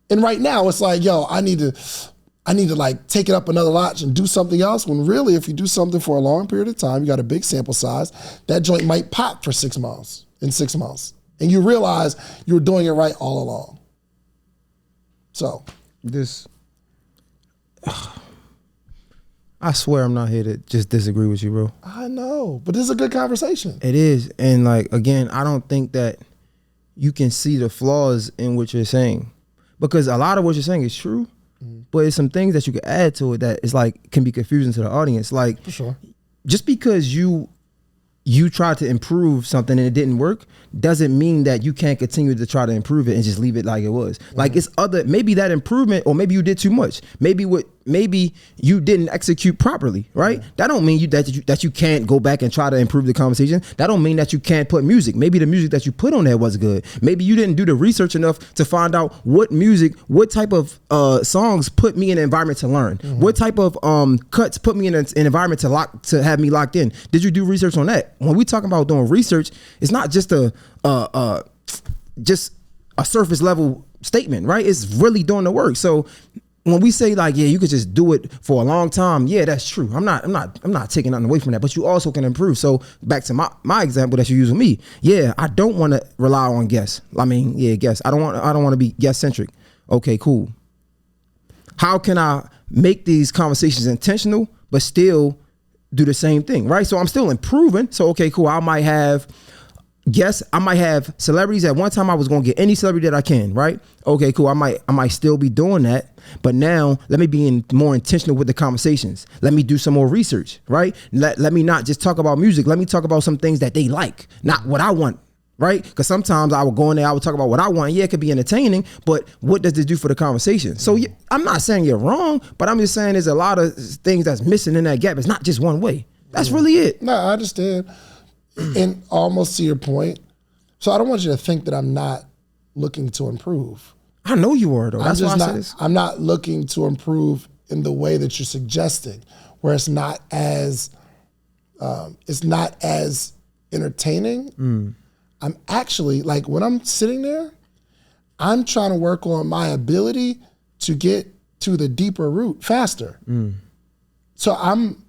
And right now it's like, yo, I need to like take it up another notch and do something else. When really, if you do something for a long period of time, you got a big sample size, that joint might pop for 6 months, in 6 months. And you realize you were doing it right all along. So. I swear I'm not here to just disagree with you, bro. I know, but this is a good conversation. It is. And like, again, I don't think that you can see the flaws in what you're saying, because a lot of what you're saying is true, but it's some things that you can add to it that is like, can be confusing to the audience. Like, For sure. just because you tried to improve something and it didn't work doesn't mean that you can't continue to try to improve it and just leave it like it was. Like, it's maybe that improvement, or maybe you did too much. Maybe you didn't execute properly, right? That don't mean that you can't go back and try to improve the conversation. That don't mean that you can't put music. Maybe the music that you put on there was good. Maybe you didn't do the research enough to find out what type of songs put me in an environment to learn. What type of cuts put me in an environment to have me locked in. Did you do research on that? When we talking about doing research, it's not just a surface level statement, right? It's really doing the work. So when we say like, yeah, you could just do it for a long time, yeah, that's true. I'm not taking nothing away from that, but you also can improve. So back to my example that you use with me, yeah, I don't want to rely on guests. I mean, yeah, guests. I don't want to be guest centric. Okay, cool. How can I make these conversations intentional, but still do the same thing, right? So I'm still improving. So okay, cool. I might have guests. I might have celebrities. At one time I was going to get any celebrity that I can, right? Okay, cool. I might still be doing that, but now let me be more intentional with the conversations. Let me do some more research, right? Let me not just talk about music. Let me talk about some things that they like, not what I want, right? Because sometimes I would go in there, I would talk about what I want. Yeah, it could be entertaining, but what does this do for the conversation? So I'm not saying you're wrong, but I'm just saying there's a lot of things that's missing in that gap. It's not just one way. That's really it. No, I understand. And almost to your point. So I don't want you to think that I'm not looking to improve. I know you are, though. That's why I said this. I'm not looking to improve in the way that you're suggesting, where it's not as entertaining. I'm actually, like, when I'm sitting there, I'm trying to work on my ability to get to the deeper root faster. So I'm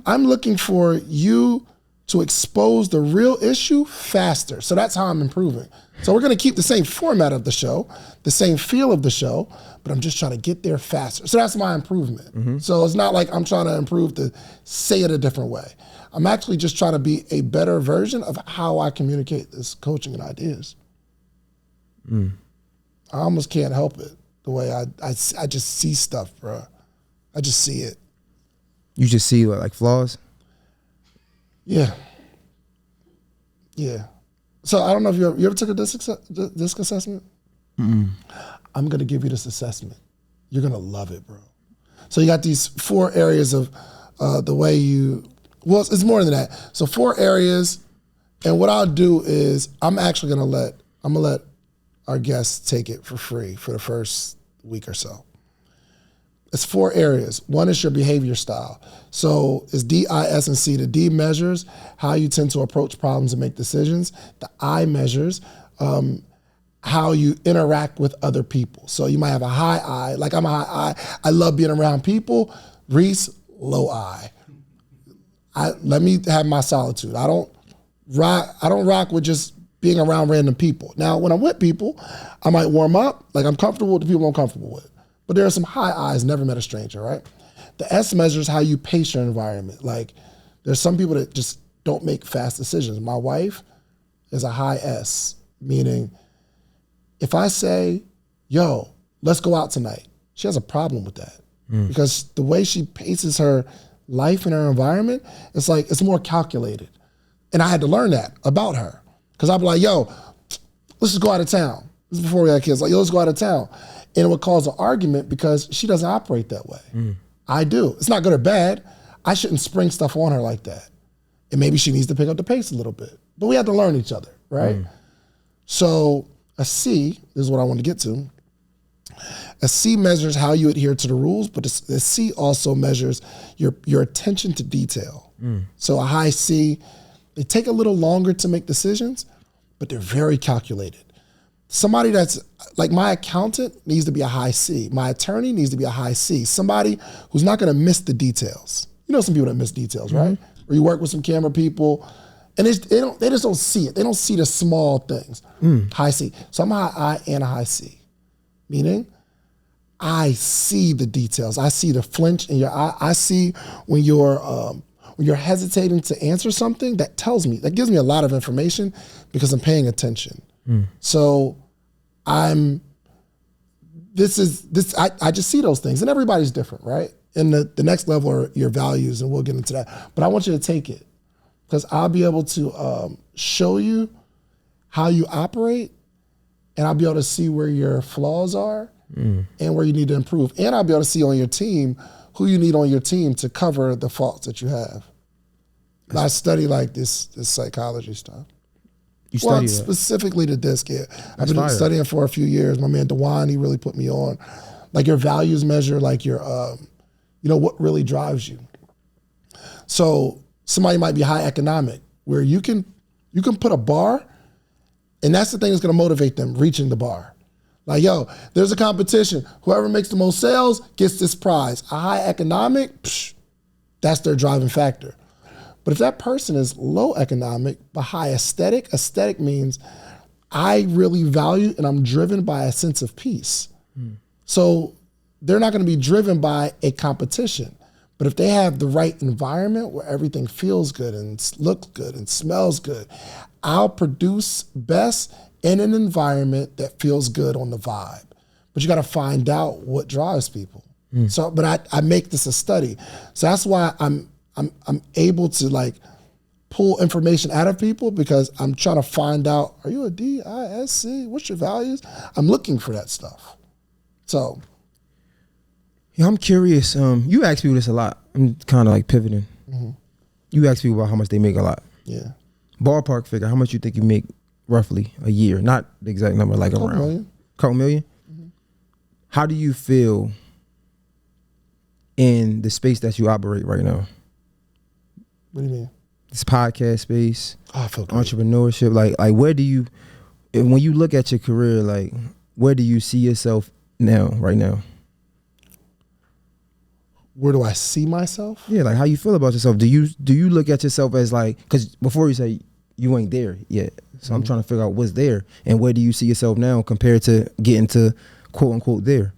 looking for you to expose the real issue faster. So that's how I'm improving. So we're gonna keep the same format of the show, the same feel of the show, but I'm just trying to get there faster. So that's my improvement. So it's not like I'm trying to improve to say it a different way. I'm actually just trying to be a better version of how I communicate this coaching and ideas. I almost can't help it, the way I just see stuff, bro. I just see it. You just see like flaws? Yeah. So I don't know if you ever took a DISC assessment? I'm gonna give you this assessment. You're gonna love it, bro. So you got these 4 areas of the way you, well, it's more than that. So 4 areas, and what I'll do is I'm gonna let our guests take it for free for the first week or so. It's 4 areas. One is your behavior style. So it's D, I, S, and C. The D measures how you tend to approach problems and make decisions. The I measures how you interact with other people. So you might have a high I, like I'm a high I. I love being around people. Reese, low I. Let me have my solitude. I don't rock with just being around random people. Now, when I'm with people, I might warm up. Like, I'm comfortable with the people I'm comfortable with. But there are some high I's, never met a stranger, right? The S measures how you pace your environment. Like, there's some people that just don't make fast decisions. My wife is a high S, meaning if I say, yo, let's go out tonight, she has a problem with that. Because the way she paces her life and her environment, it's like, it's more calculated. And I had to learn that about her. Because I'd be like, yo, let's just go out of town. This is before we had kids. Like, yo, let's go out of town. And it would cause an argument because she doesn't operate that way. I do. It's not good or bad. I shouldn't spring stuff on her like that. And maybe she needs to pick up the pace a little bit. But we have to learn each other, right? So a C, this is what I want to get to. A C measures how you adhere to the rules, but the C also measures your attention to detail. So a high C, they take a little longer to make decisions, but they're very calculated. Somebody that's like my accountant needs to be a high C. My attorney needs to be a high C. Somebody who's not gonna miss the details. You know some people that miss details, right? Or you work with some camera people, and they just don't see it. They don't see the small things. High C. So I'm a high I and a high C, meaning I see the details. I see the flinch in your eye. I see when you're hesitating to answer something. That gives me a lot of information because I'm paying attention. So I just see those things, and everybody's different, right? And the next level are your values, and we'll get into that. But I want you to take it because I'll be able to show you how you operate, and I'll be able to see where your flaws are and where you need to improve. And I'll be able to see on your team who you need on your team to cover the faults that you have. I study like this psychology stuff. You study that? Specifically the DISC, yeah. I've been studying for a few years. My man DeWine, he really put me on. Like your values measure like your, what really drives you. So somebody might be high economic, where you can put a bar, and that's the thing that's gonna motivate them, reaching the bar. Like, yo, there's a competition. Whoever makes the most sales gets this prize. A high economic, that's their driving factor. But if that person is low economic but high aesthetic means I really value and I'm driven by a sense of peace. So they're not gonna be driven by a competition. But if they have the right environment where everything feels good and looks good and smells good, I'll produce best in an environment that feels good on the vibe. But you gotta find out what drives people. So, but I make this a study. So that's why I'm able to like pull information out of people, because I'm trying to find out, are you a DISC? What's your values? I'm looking for that stuff. So. Yeah, I'm curious. You ask people this a lot. I'm kind of like pivoting. You ask people about how much they make a lot. Yeah. Ballpark figure, how much you think you make roughly a year? Not the exact number, like around. Million. Couple million? How do you feel in the space that you operate right now? What do you mean? This podcast space, I feel great. entrepreneurship. Like where do you, when you look at your career, like where do you see yourself now, right now? Where do I see myself? Yeah, like how you feel about yourself. Do you look at yourself as like, because before you say you ain't there yet, so I'm trying to figure out what's there and where do you see yourself now compared to getting to quote unquote there?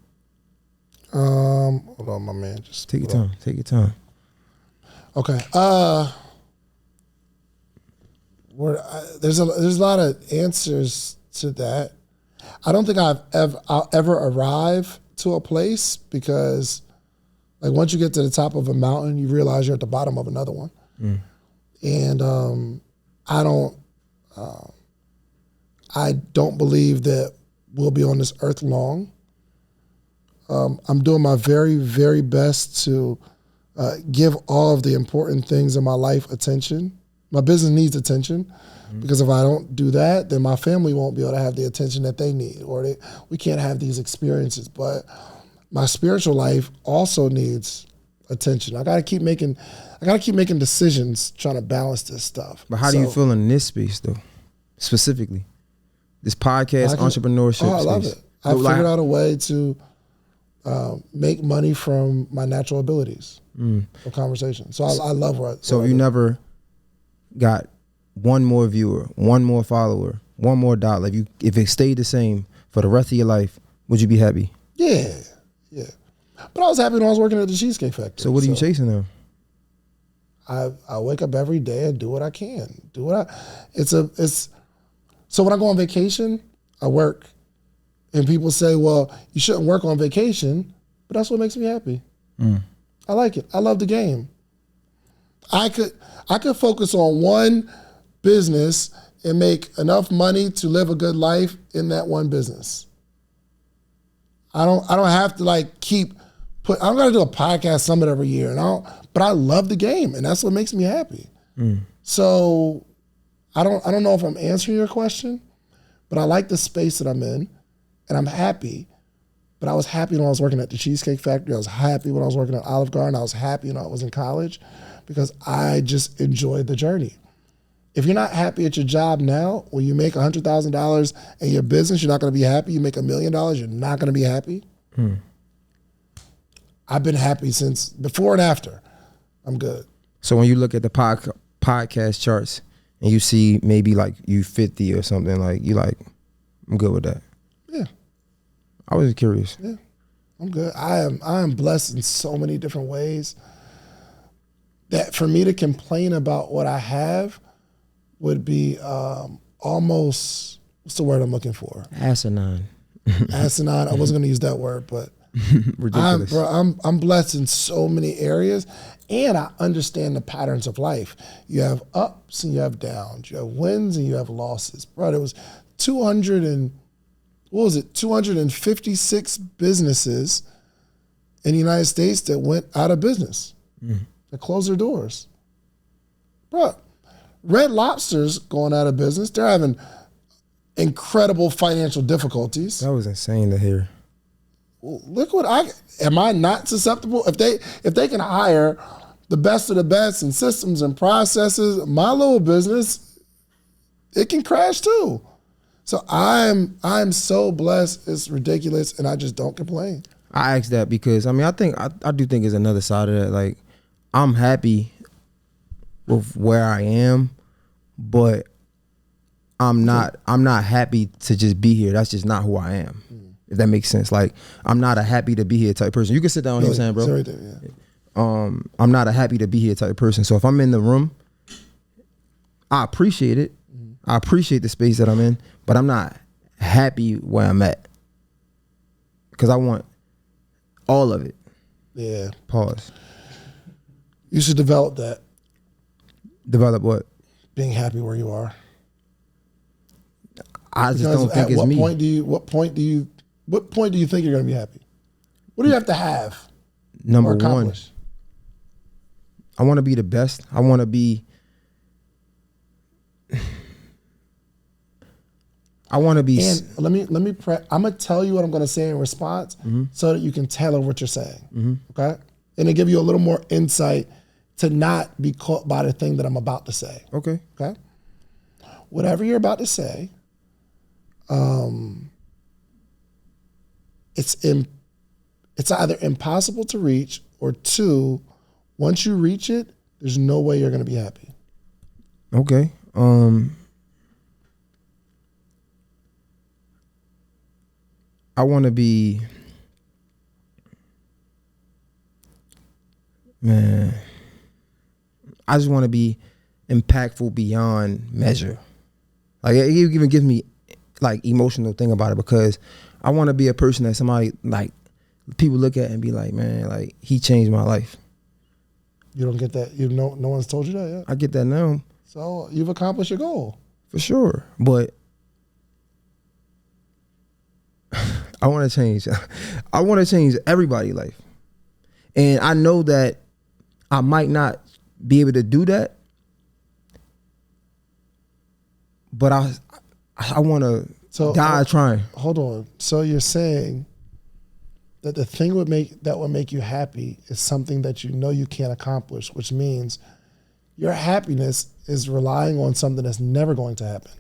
Hold on, my man. Just take your time. Take your time. Okay. There's a lot of answers to that. I don't think I'll ever arrive to a place, because like once you get to the top of a mountain, you realize you're at the bottom of another one. And I don't believe that we'll be on this earth long. I'm doing my very, very best to give all of the important things in my life attention. My business needs attention, because if I don't do that, then my family won't be able to have the attention that they need, or we can't have these experiences. But my spiritual life also needs attention. I gotta keep making decisions, trying to balance this stuff. But how do you feel in this space though, specifically? This podcast, entrepreneurship I love it. I figured out a way to make money from my natural abilities of conversation. So I love where So you never got one more viewer, one more follower, one more dollar. If it stayed the same for the rest of your life, would you be happy? Yeah. But I was happy when I was working at the Cheesecake Factory. So what are you chasing now? I wake up every day and do what I can. So when I go on vacation, I work. And people say, well, you shouldn't work on vacation, but that's what makes me happy. I like it. I love the game. I could focus on one business and make enough money to live a good life in that one business. I don't have to like I'm gonna do a podcast summit every year, but I love the game, and that's what makes me happy. So I don't know if I'm answering your question, but I like the space that I'm in, and I'm happy. But I was happy when I was working at the Cheesecake Factory. I was happy when I was working at Olive Garden. I was happy when I was in college because I just enjoyed the journey. If you're not happy at your job now, when you make $100,000 in your business, you're not going to be happy. You make $1 million, you're not going to be happy. I've been happy since before and after. I'm good. So when you look at the podcast charts and you see maybe like you 50 or something, like you like, I'm good with that. Yeah. I was curious. Yeah, I'm good. I am blessed in so many different ways that for me to complain about what I have would be almost, what's the word I'm looking for? Asinine. Asinine. I wasn't going to use that word, but ridiculous. I'm blessed in so many areas, and I understand the patterns of life. You have ups and you have downs. You have wins and you have losses. Bro, there was 256 businesses in the United States that went out of business, that closed their doors. Bro, Red Lobster's going out of business. They're having incredible financial difficulties. That was insane to hear. Look what am I not susceptible? If they can hire the best of the best in systems and processes, my little business, it can crash too. So I'm so blessed, it's ridiculous, and I just don't complain. I asked that because I mean I do think there's another side of that. Like I'm happy with where I am, but I'm not happy to just be here. That's just not who I am. If that makes sense. Like I'm not a happy to be here type person. You can sit down here saying, bro. Right there, yeah. I'm not a happy to be here type person. So if I'm in the room, I appreciate it. I appreciate the space that I'm in, but I'm not happy where I'm at because I want all of it. Yeah. Pause. You should develop that. Develop what? Being happy where you are. I just don't think it's me. What point do you think you're going to be happy? What do you have to have? Number one, I want to be the best. I want to be. And let me. I'm gonna tell you what I'm gonna say in response, so that you can tailor what you're saying. Okay, and to give you a little more insight to not be caught by the thing that I'm about to say. Okay. Okay. Whatever you're about to say, it's either impossible to reach, or two, once you reach it, there's no way you're gonna be happy. Okay. I want to be, man, I just want to be impactful beyond measure. Like it even gives me like emotional thing about it because I want to be a person that somebody like people look at and be like, man, like he changed my life. You don't get that? No one's told you that yet? I get that now. So you've accomplished your goal. For sure. But I want to change. I want to change everybody's life. And I know that I might not be able to do that. But I want to die trying. Hold on. So you're saying that the thing that would make you happy is something that you know you can't accomplish, which means your happiness is relying on something that's never going to happen.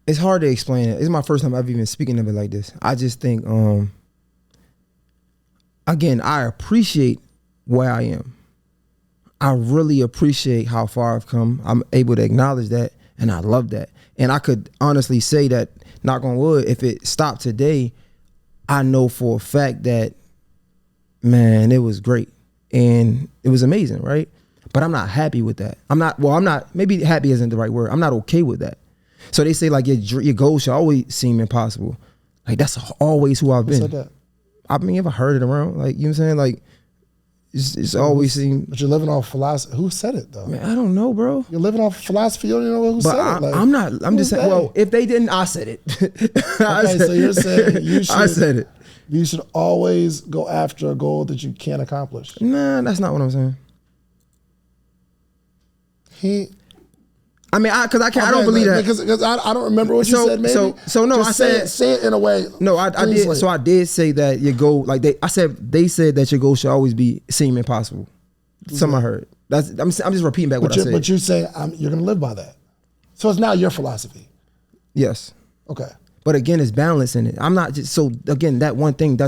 It's hard to explain it. It's my first time ever even speaking of it like this. I just think, again, I appreciate where I am. I really appreciate how far I've come. I'm able to acknowledge that, and I love that. And I could honestly say that, knock on wood, if it stopped today, I know for a fact that, man, it was great. And it was amazing, right? But I'm not happy with that. I'm not, maybe happy isn't the right word. I'm not okay with that. So they say like your goals should always seem impossible. Like that's always who I've been. Who said that? I mean, if I heard it around, like, you know what I'm saying? Like, it's always seemed. But you're living off philosophy. Who said it though? Man, I don't know, bro. You're living off philosophy. You don't even know who said it. Like, I'm not. I'm just saying. Well, if they didn't, I said it. So you're saying you should. I said it. You should always go after a goal that you can't accomplish. Nah, that's not what I'm saying. I mean, I don't believe that because I don't remember what you said. Maybe so no, just say it in a way. No, I did. So I did say that your goal, like they said that your goal should always be seem impossible. Something I heard. I'm just repeating back what I said. But you say you're gonna live by that. So it's now your philosophy. Yes. Okay. But again, it's balance in it. I'm not just again, that one thing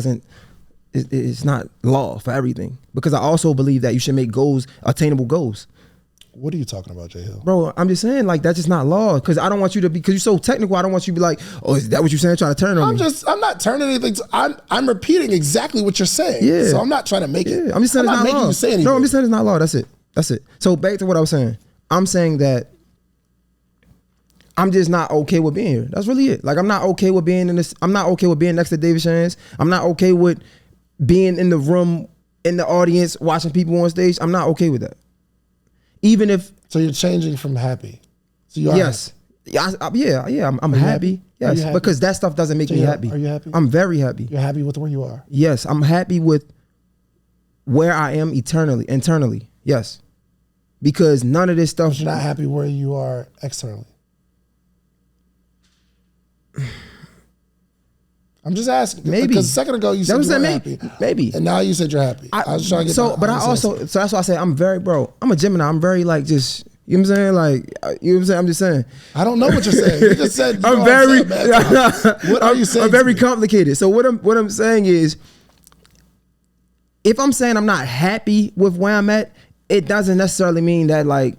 it's not law for everything, because I also believe that you should make goals attainable goals. What are you talking about, J Hill? Bro, I'm just saying, like, that's just not law. Because I don't want you to be, because you're so technical, I don't want you to be like, oh, is that what you're saying? Trying to turn on me. I'm not turning anything. I'm repeating exactly what you're saying. Yeah. So I'm not trying to make it. I'm just saying I'm it's not making law. you say anything. No, I'm just saying it's not law. That's it. So back to what I was saying. I'm saying that I'm just not okay with being here. That's really it. Like, I'm not okay with being in this. I'm not okay with being next to David Shands. I'm not okay with being in the room, in the audience, watching people on stage. I'm not okay with that. Even if. So you're changing from happy. So you are. Yes. Yeah. I'm happy. Yes. Happy? Because that stuff doesn't make me happy. Are you happy? I'm very happy. You're happy with where you are? Yes. I'm happy with where I am internally. Yes. Because none of this stuff. But you're not happy where you are externally. I'm just asking. Maybe. Because a second ago you said you were happy. Maybe. And now you said you're happy. I was trying to get so that's why I say I'm a Gemini. I'm very like just, you know what I'm saying? Like, you know what I'm saying? I'm just saying. I don't know what you're saying. You just said what are you saying? I'm very complicated. So what I'm saying is, if I'm saying I'm not happy with where I'm at, it doesn't necessarily mean that like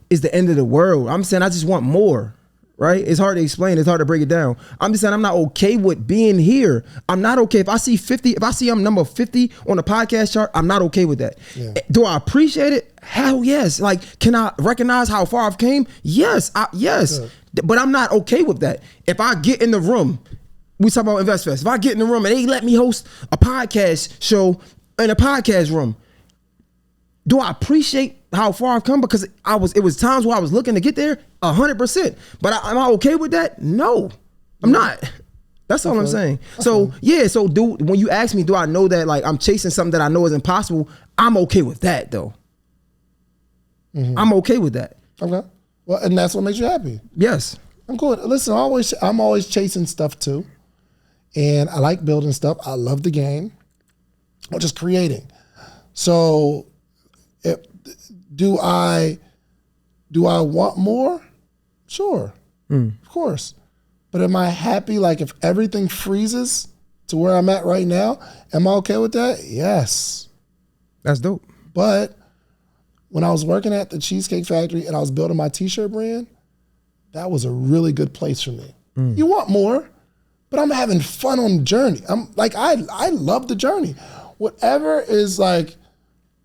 it's the end of the world. I'm saying I just want more. Right? It's hard to explain. It's hard to break it down. I'm just saying I'm not okay with being here. I'm not okay. If I see I'm number 50 on the podcast chart, I'm not okay with that. Yeah. Do I appreciate it? Hell yes. Like, can I recognize how far I've came? Yes. Yes. Good. But I'm not okay with that. If I get in the room, we talk about InvestFest. If I get in the room and they let me host a podcast show in a podcast room, do I appreciate how far I've come? Because it was times where I was looking to get there 100%. But am I okay with that? No, I'm not. That's all I'm saying. So yeah, when you ask me, do I know that like I'm chasing something that I know is impossible? I'm okay with that though. Mm-hmm. I'm okay with that. Okay. Well, and that's what makes you happy. Yes. I'm cool. Listen, I'm always chasing stuff too. And I like building stuff. I love the game. I'm just creating. So do I want more? Sure, of course. But am I happy? Like if everything freezes to where I'm at right now, am I okay with that? Yes. That's dope. But when I was working at the Cheesecake Factory and I was building my t-shirt brand, that was a really good place for me. You want more, but I'm having fun on the journey. I'm like, I love the journey. Whatever is like,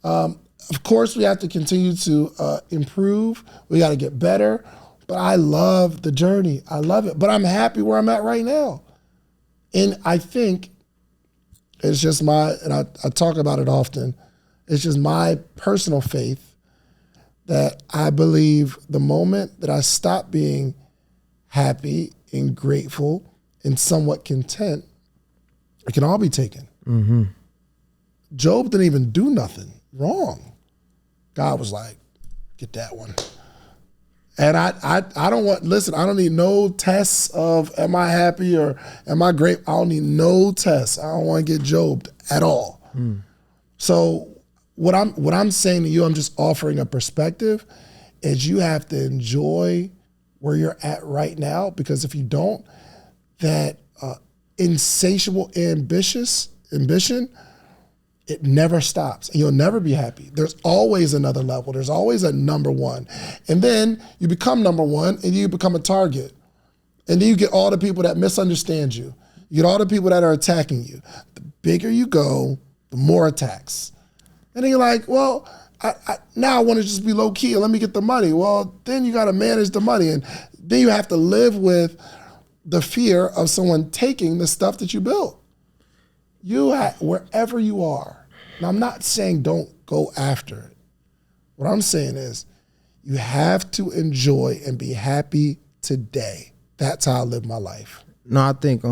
of course, we have to continue to improve. We got to get better. But I love the journey. I love it. But I'm happy where I'm at right now. And I think it's just and I talk about it often, it's just my personal faith that I believe the moment that I stop being happy and grateful and somewhat content, it can all be taken. Mm-hmm. Job didn't even do nothing wrong. God was like, get that one. And I don't need no tests of am I happy or am I great? I don't need no tests. I don't want to get Jobed at all. So what I'm saying to you, I'm just offering a perspective, is you have to enjoy where you're at right now, because if you don't, that insatiable ambition, it never stops. And you'll never be happy. There's always another level. There's always a number one. And then you become number one and you become a target. And then you get all the people that misunderstand you. You get all the people that are attacking you. The bigger you go, the more attacks. And then you're like, well, now I want to just be low key and let me get the money. Well, then you got to manage the money. And then you have to live with the fear of someone taking the stuff that you built. Wherever you are, and I'm not saying don't go after it. What I'm saying is you have to enjoy and be happy today. That's how I live my life. No, I think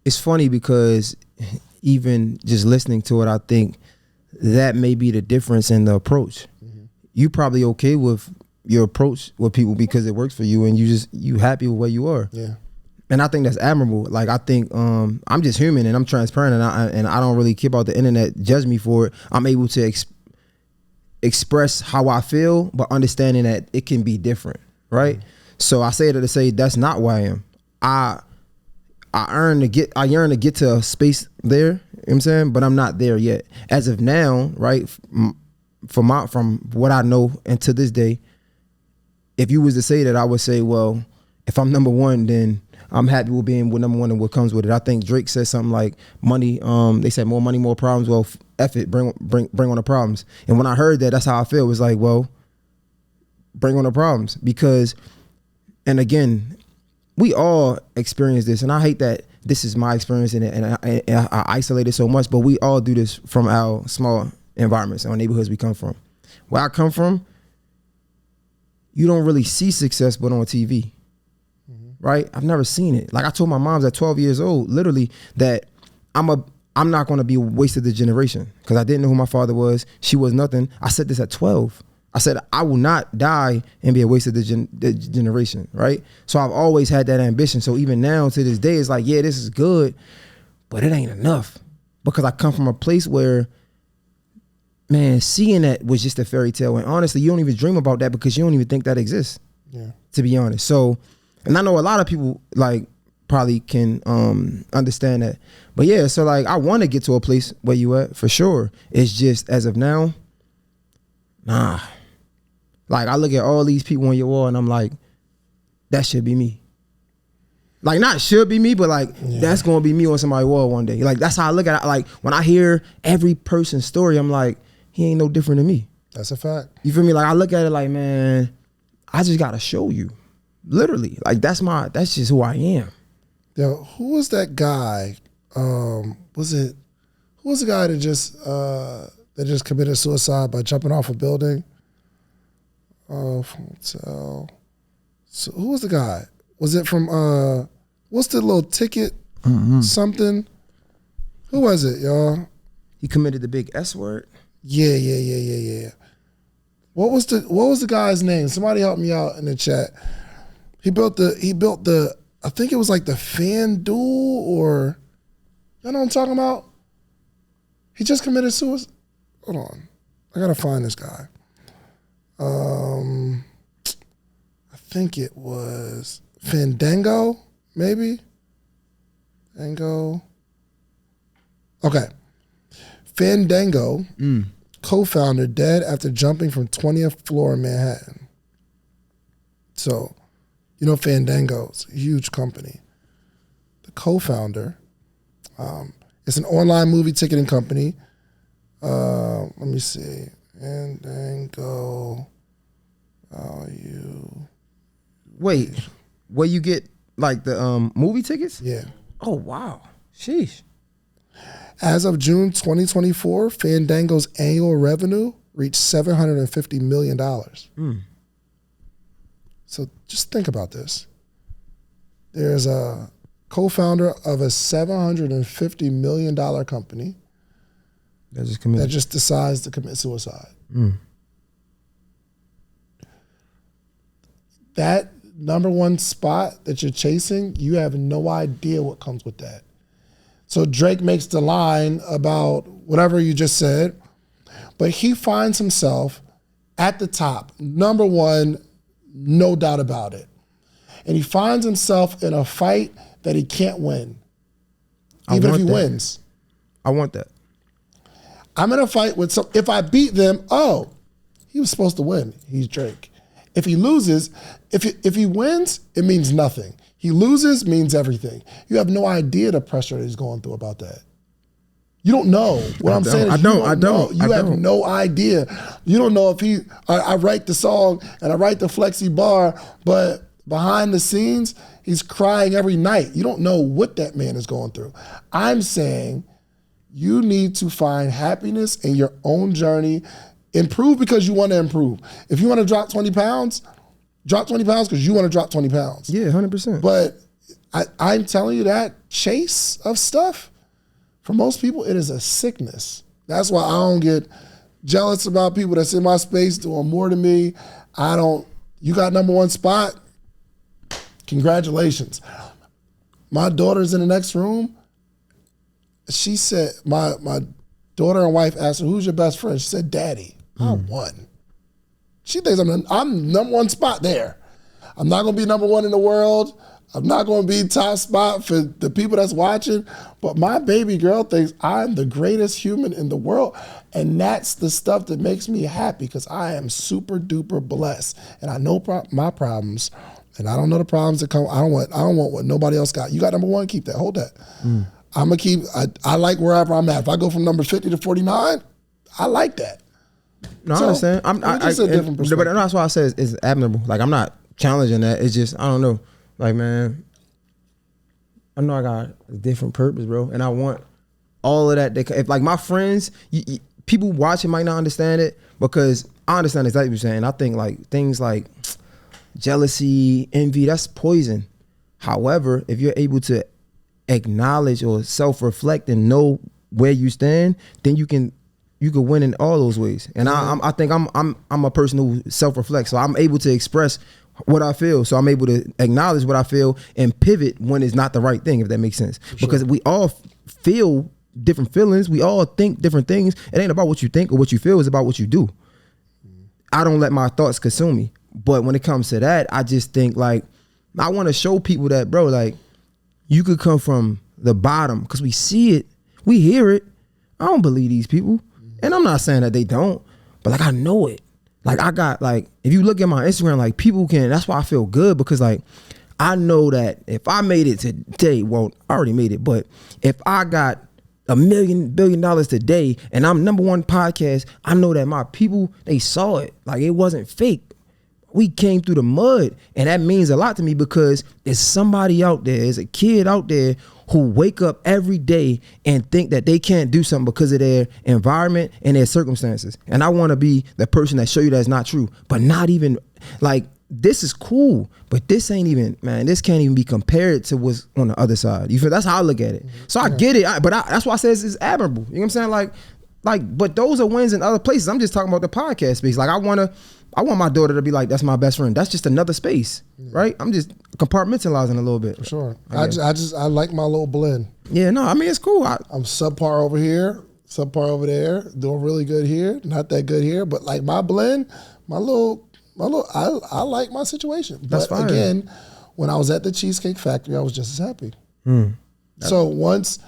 it's funny because even just listening to it, I think that may be the difference in the approach. Mm-hmm. You probably okay with your approach with people because it works for you and you happy with where you are. Yeah. And I think that's admirable. Like I think I'm just human and I'm transparent and I don't really care about the internet judge me for it. I'm able to express how I feel, but understanding that it can be different, right? So I say that to say that's not who I am. I yearn to get to a space there, you know what I'm saying? But I'm not there yet. As of now, right, from what I know and to this day, if you was to say that, I would say, well, if I'm number one, then I'm happy with being number one and what comes with it. I think Drake said something like money, they said more money, more problems. Well, F it, bring on the problems. And when I heard that, that's how I feel. It was like, well, bring on the problems. Because, and again, we all experience this. And I hate that this is my experience and I isolate it so much, but we all do this from our small environments, our neighborhoods we come from. Where I come from, you don't really see success but on TV. Right? I've never seen it. Like I told my moms at 12 years old, literally, that I'm not going to be a waste of the generation because I didn't know who my father was. She was nothing. I said this at 12. I said, I will not die and be a waste of the generation. Right? So I've always had that ambition. So even now to this day, it's like, yeah, this is good, but it ain't enough because I come from a place where, man, seeing that was just a fairy tale. And honestly, you don't even dream about that because you don't even think that exists. Yeah. To be honest. So, and I know a lot of people like probably can understand that. But yeah, so like I want to get to a place where you at for sure. It's just as of now, nah. Like I look at all these people on your wall and I'm like, that should be me. Like not should be me, but like that's gonna be me on somebody's wall one day. Like that's how I look at it. Like when I hear every person's story, I'm like, he ain't no different than me. That's a fact. You feel me? Like I look at it like, man, I just gotta show you. Literally, like that's just who I am. Yo, who was that guy? Who was the guy that just committed suicide by jumping off a building? So who was the guy? Was it from what's the little ticket something? Who was it, y'all? He committed the big S word. Yeah. What was the guy's name? Somebody help me out in the chat. He built the I think it was like the FanDuel or y'all know what I'm talking about? He just committed suicide. Hold on. I gotta find this guy. I think it was Fandango, maybe? Fandango. Okay. Fandango, co-founder, dead after jumping from 20th floor in Manhattan. So, you know Fandango's a huge company. The co-founder, it's an online movie ticketing company. Let me see. Fandango value. Wait, where you get like the movie tickets? Yeah. Oh wow. Sheesh. As of June 2024, Fandango's annual revenue reached $750 million. So just think about this. There's a co-founder of a $750 million company that just decides to commit suicide. That number one spot that you're chasing, you have no idea what comes with that. So Drake makes the line about whatever you just said, but he finds himself at the top, number one, no doubt about it. And he finds himself in a fight that he can't win, even if he wins. I want that. I'm in a fight with some, if I beat them, oh, he was supposed to win. He's Drake. If he loses, if he wins, it means nothing. He loses means everything. You have no idea the pressure that he's going through about that. You don't know. What I'm saying is you have no idea. You don't know if I write the song and I write the flexi bar, but behind the scenes, he's crying every night. You don't know what that man is going through. I'm saying you need to find happiness in your own journey. Improve because you want to improve. If you want to drop 20 pounds, drop 20 pounds because you want to drop 20 pounds. Yeah, 100%. But I'm telling you that chase of stuff, for most people, it is a sickness. That's why I don't get jealous about people that's in my space doing more than me. I don't You got number one spot. Congratulations. My daughter's in the next room. She said, my daughter and wife asked her, who's your best friend? She said, Daddy. I won. She thinks I'm number one spot there. I'm not gonna be number one in the world. I'm not gonna be top spot for the people that's watching, but my baby girl thinks I'm the greatest human in the world. And that's the stuff that makes me happy because I am super duper blessed. And I know my problems, and I don't know the problems that come. I don't want what nobody else got. You got number one, keep that, hold that. I'm gonna keep, I like wherever I'm at. If I go from number 50 to 49, I like that. No, I understand. It's a different perspective. But that's why I say it's admirable. Like, I'm not challenging that. It's just, I don't know. Like, man, I know I got a different purpose, bro. And I want all of that. If like my friends, people watching might not understand it because I understand exactly what you're saying. I think like things like jealousy, envy, that's poison. However, if you're able to acknowledge or self-reflect and know where you stand, then you can win in all those ways. And I think I'm a person who self-reflects, so I'm able to express what I feel. So I'm able to acknowledge what I feel and pivot when it's not the right thing, if that makes sense. Because we all feel different feelings. We all think different things. It ain't about what you think or what you feel. It's about what you do. I don't let my thoughts consume me. But when it comes to that, I just think like, I want to show people that, bro, like you could come from the bottom because we see it, we hear it. I don't believe these people. And I'm not saying that they don't, but like I know it. Like I got like, if you look at my Instagram, like people can, that's why I feel good because like I know that if I made it today, well, I already made it, but if I got $1 billion today and I'm number one podcast, I know that my people, they saw it. Like it wasn't fake. We came through the mud, and that means a lot to me because there's somebody out there, there's a kid out there who wake up every day and think that they can't do something because of their environment and their circumstances. And I want to be the person that show you that's not true, but not even like this is cool, but this ain't even, man, this can't even be compared to what's on the other side. You feel? That's how I look at it. So I get it, but that's why I say it's admirable. You know what I'm saying? Like, but those are wins in other places. I'm just talking about the podcast space. Like I want my daughter to be like, that's my best friend. That's just another space, right? I'm just compartmentalizing a little bit. For sure. I like my little blend. Yeah, no, I mean, it's cool. I'm subpar over here, subpar over there, doing really good here, not that good here. But like my blend, I like my situation. That's but fine. Again, when I was at the Cheesecake Factory, I was just as happy. So once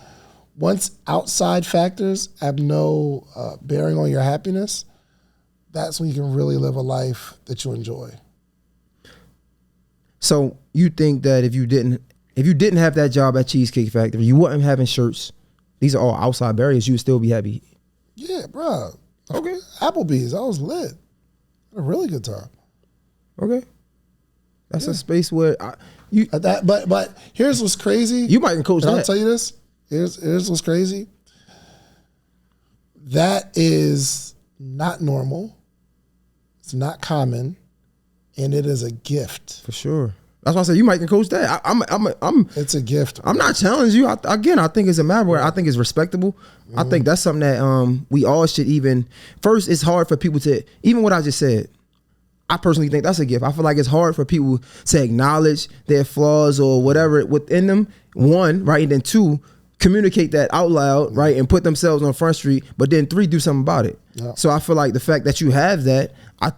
outside factors have no bearing on your happiness, that's when you can really live a life that you enjoy. So you think that if you didn't have that job at Cheesecake Factory, you wouldn't having shirts. These are all outside barriers. You would still be happy. Yeah, bro. Okay. Applebee's, I was lit. Had a really good time. Okay. That's a space where but here's what's crazy. You might can coach that. I'll tell you this. Here's what's crazy. That is not normal. It's not common, and it is a gift. For sure. That's why I said you might can coach that. It's a gift. I'm not challenging you. I think it's a matter where I think it's respectable. I think that's something that we all should even. First, it's hard for people to even what I just said. I personally think that's a gift. I feel like it's hard for people to acknowledge their flaws or whatever within them. One, right, and then two, communicate that out loud, right, and put themselves on Front Street. But then three, do something about it. Yeah. So I feel like the fact that you have that, I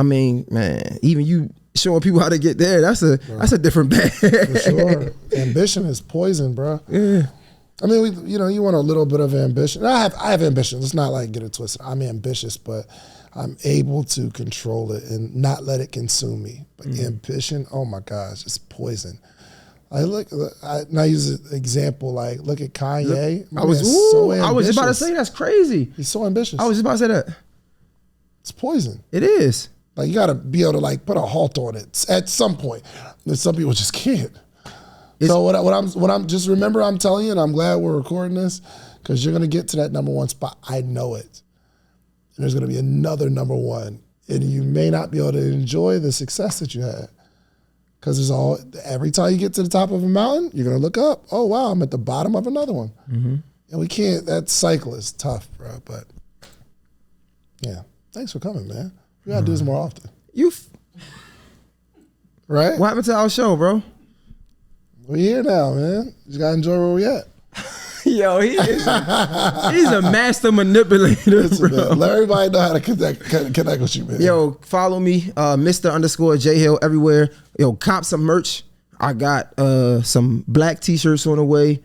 mean, man, even you showing people how to get there, that's a different bag. For sure. Ambition is poison, bro. Yeah. I mean, you want a little bit of ambition. I have ambition. Let's not like get it twisted. I'm ambitious, but I'm able to control it and not let it consume me. But ambition, oh my gosh, it's poison. I use an example, like look at Kanye. I was just about to say that's crazy. He's so ambitious. I was just about to say that. It's poison. It is. Like you got to be able to like put a halt on it at some point. And some people just can't. So what I'm just remember I'm telling you, and I'm glad we're recording this because you're gonna get to that number one spot. I know it. And there's gonna be another number one, and you may not be able to enjoy the success that you had. Because every time you get to the top of a mountain, you're gonna look up. Oh wow, I'm at the bottom of another one, and we can't. That cycle is tough, bro. But yeah, thanks for coming, man. We gotta do this more often. Right? What happened to our show, bro? We're here now, man. You gotta enjoy where we at. Yo, he's a master manipulator, Listen, bro. man, let everybody know how to connect with you, man. Yo, follow me, Mr_J Hill everywhere. Yo, cop some merch. I got some black t-shirts on the way.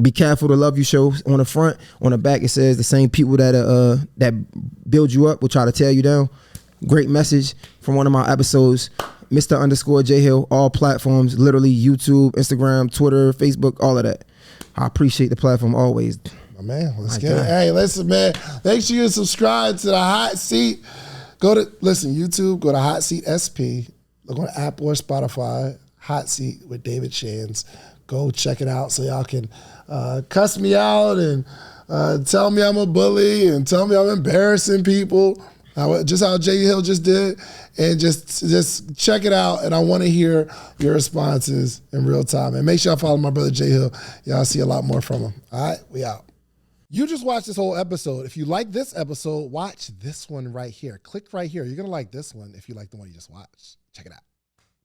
Be careful to love you show on the front. On the back it says the same people that build you up will try to tear you down. Great message from one of my episodes. Mr_J Hill, all platforms, literally YouTube, Instagram, Twitter, Facebook, all of that. I appreciate the platform always. My man, let's get it. Hey, listen, man. Make sure you subscribe to the Hot Seat. YouTube, go to Hot Seat SP. Look on Apple or Spotify. Hot Seat with David Shands. Go check it out so y'all can cuss me out and tell me I'm a bully and tell me I'm embarrassing people. Just how J Hill just did, and just check it out. And I want to hear your responses in real time. And make sure y'all follow my brother J Hill. Y'all see a lot more from him. All right, we out. You just watched this whole episode. If you like this episode, watch this one right here. Click right here. You're gonna like this one if you like the one you just watched. Check it out.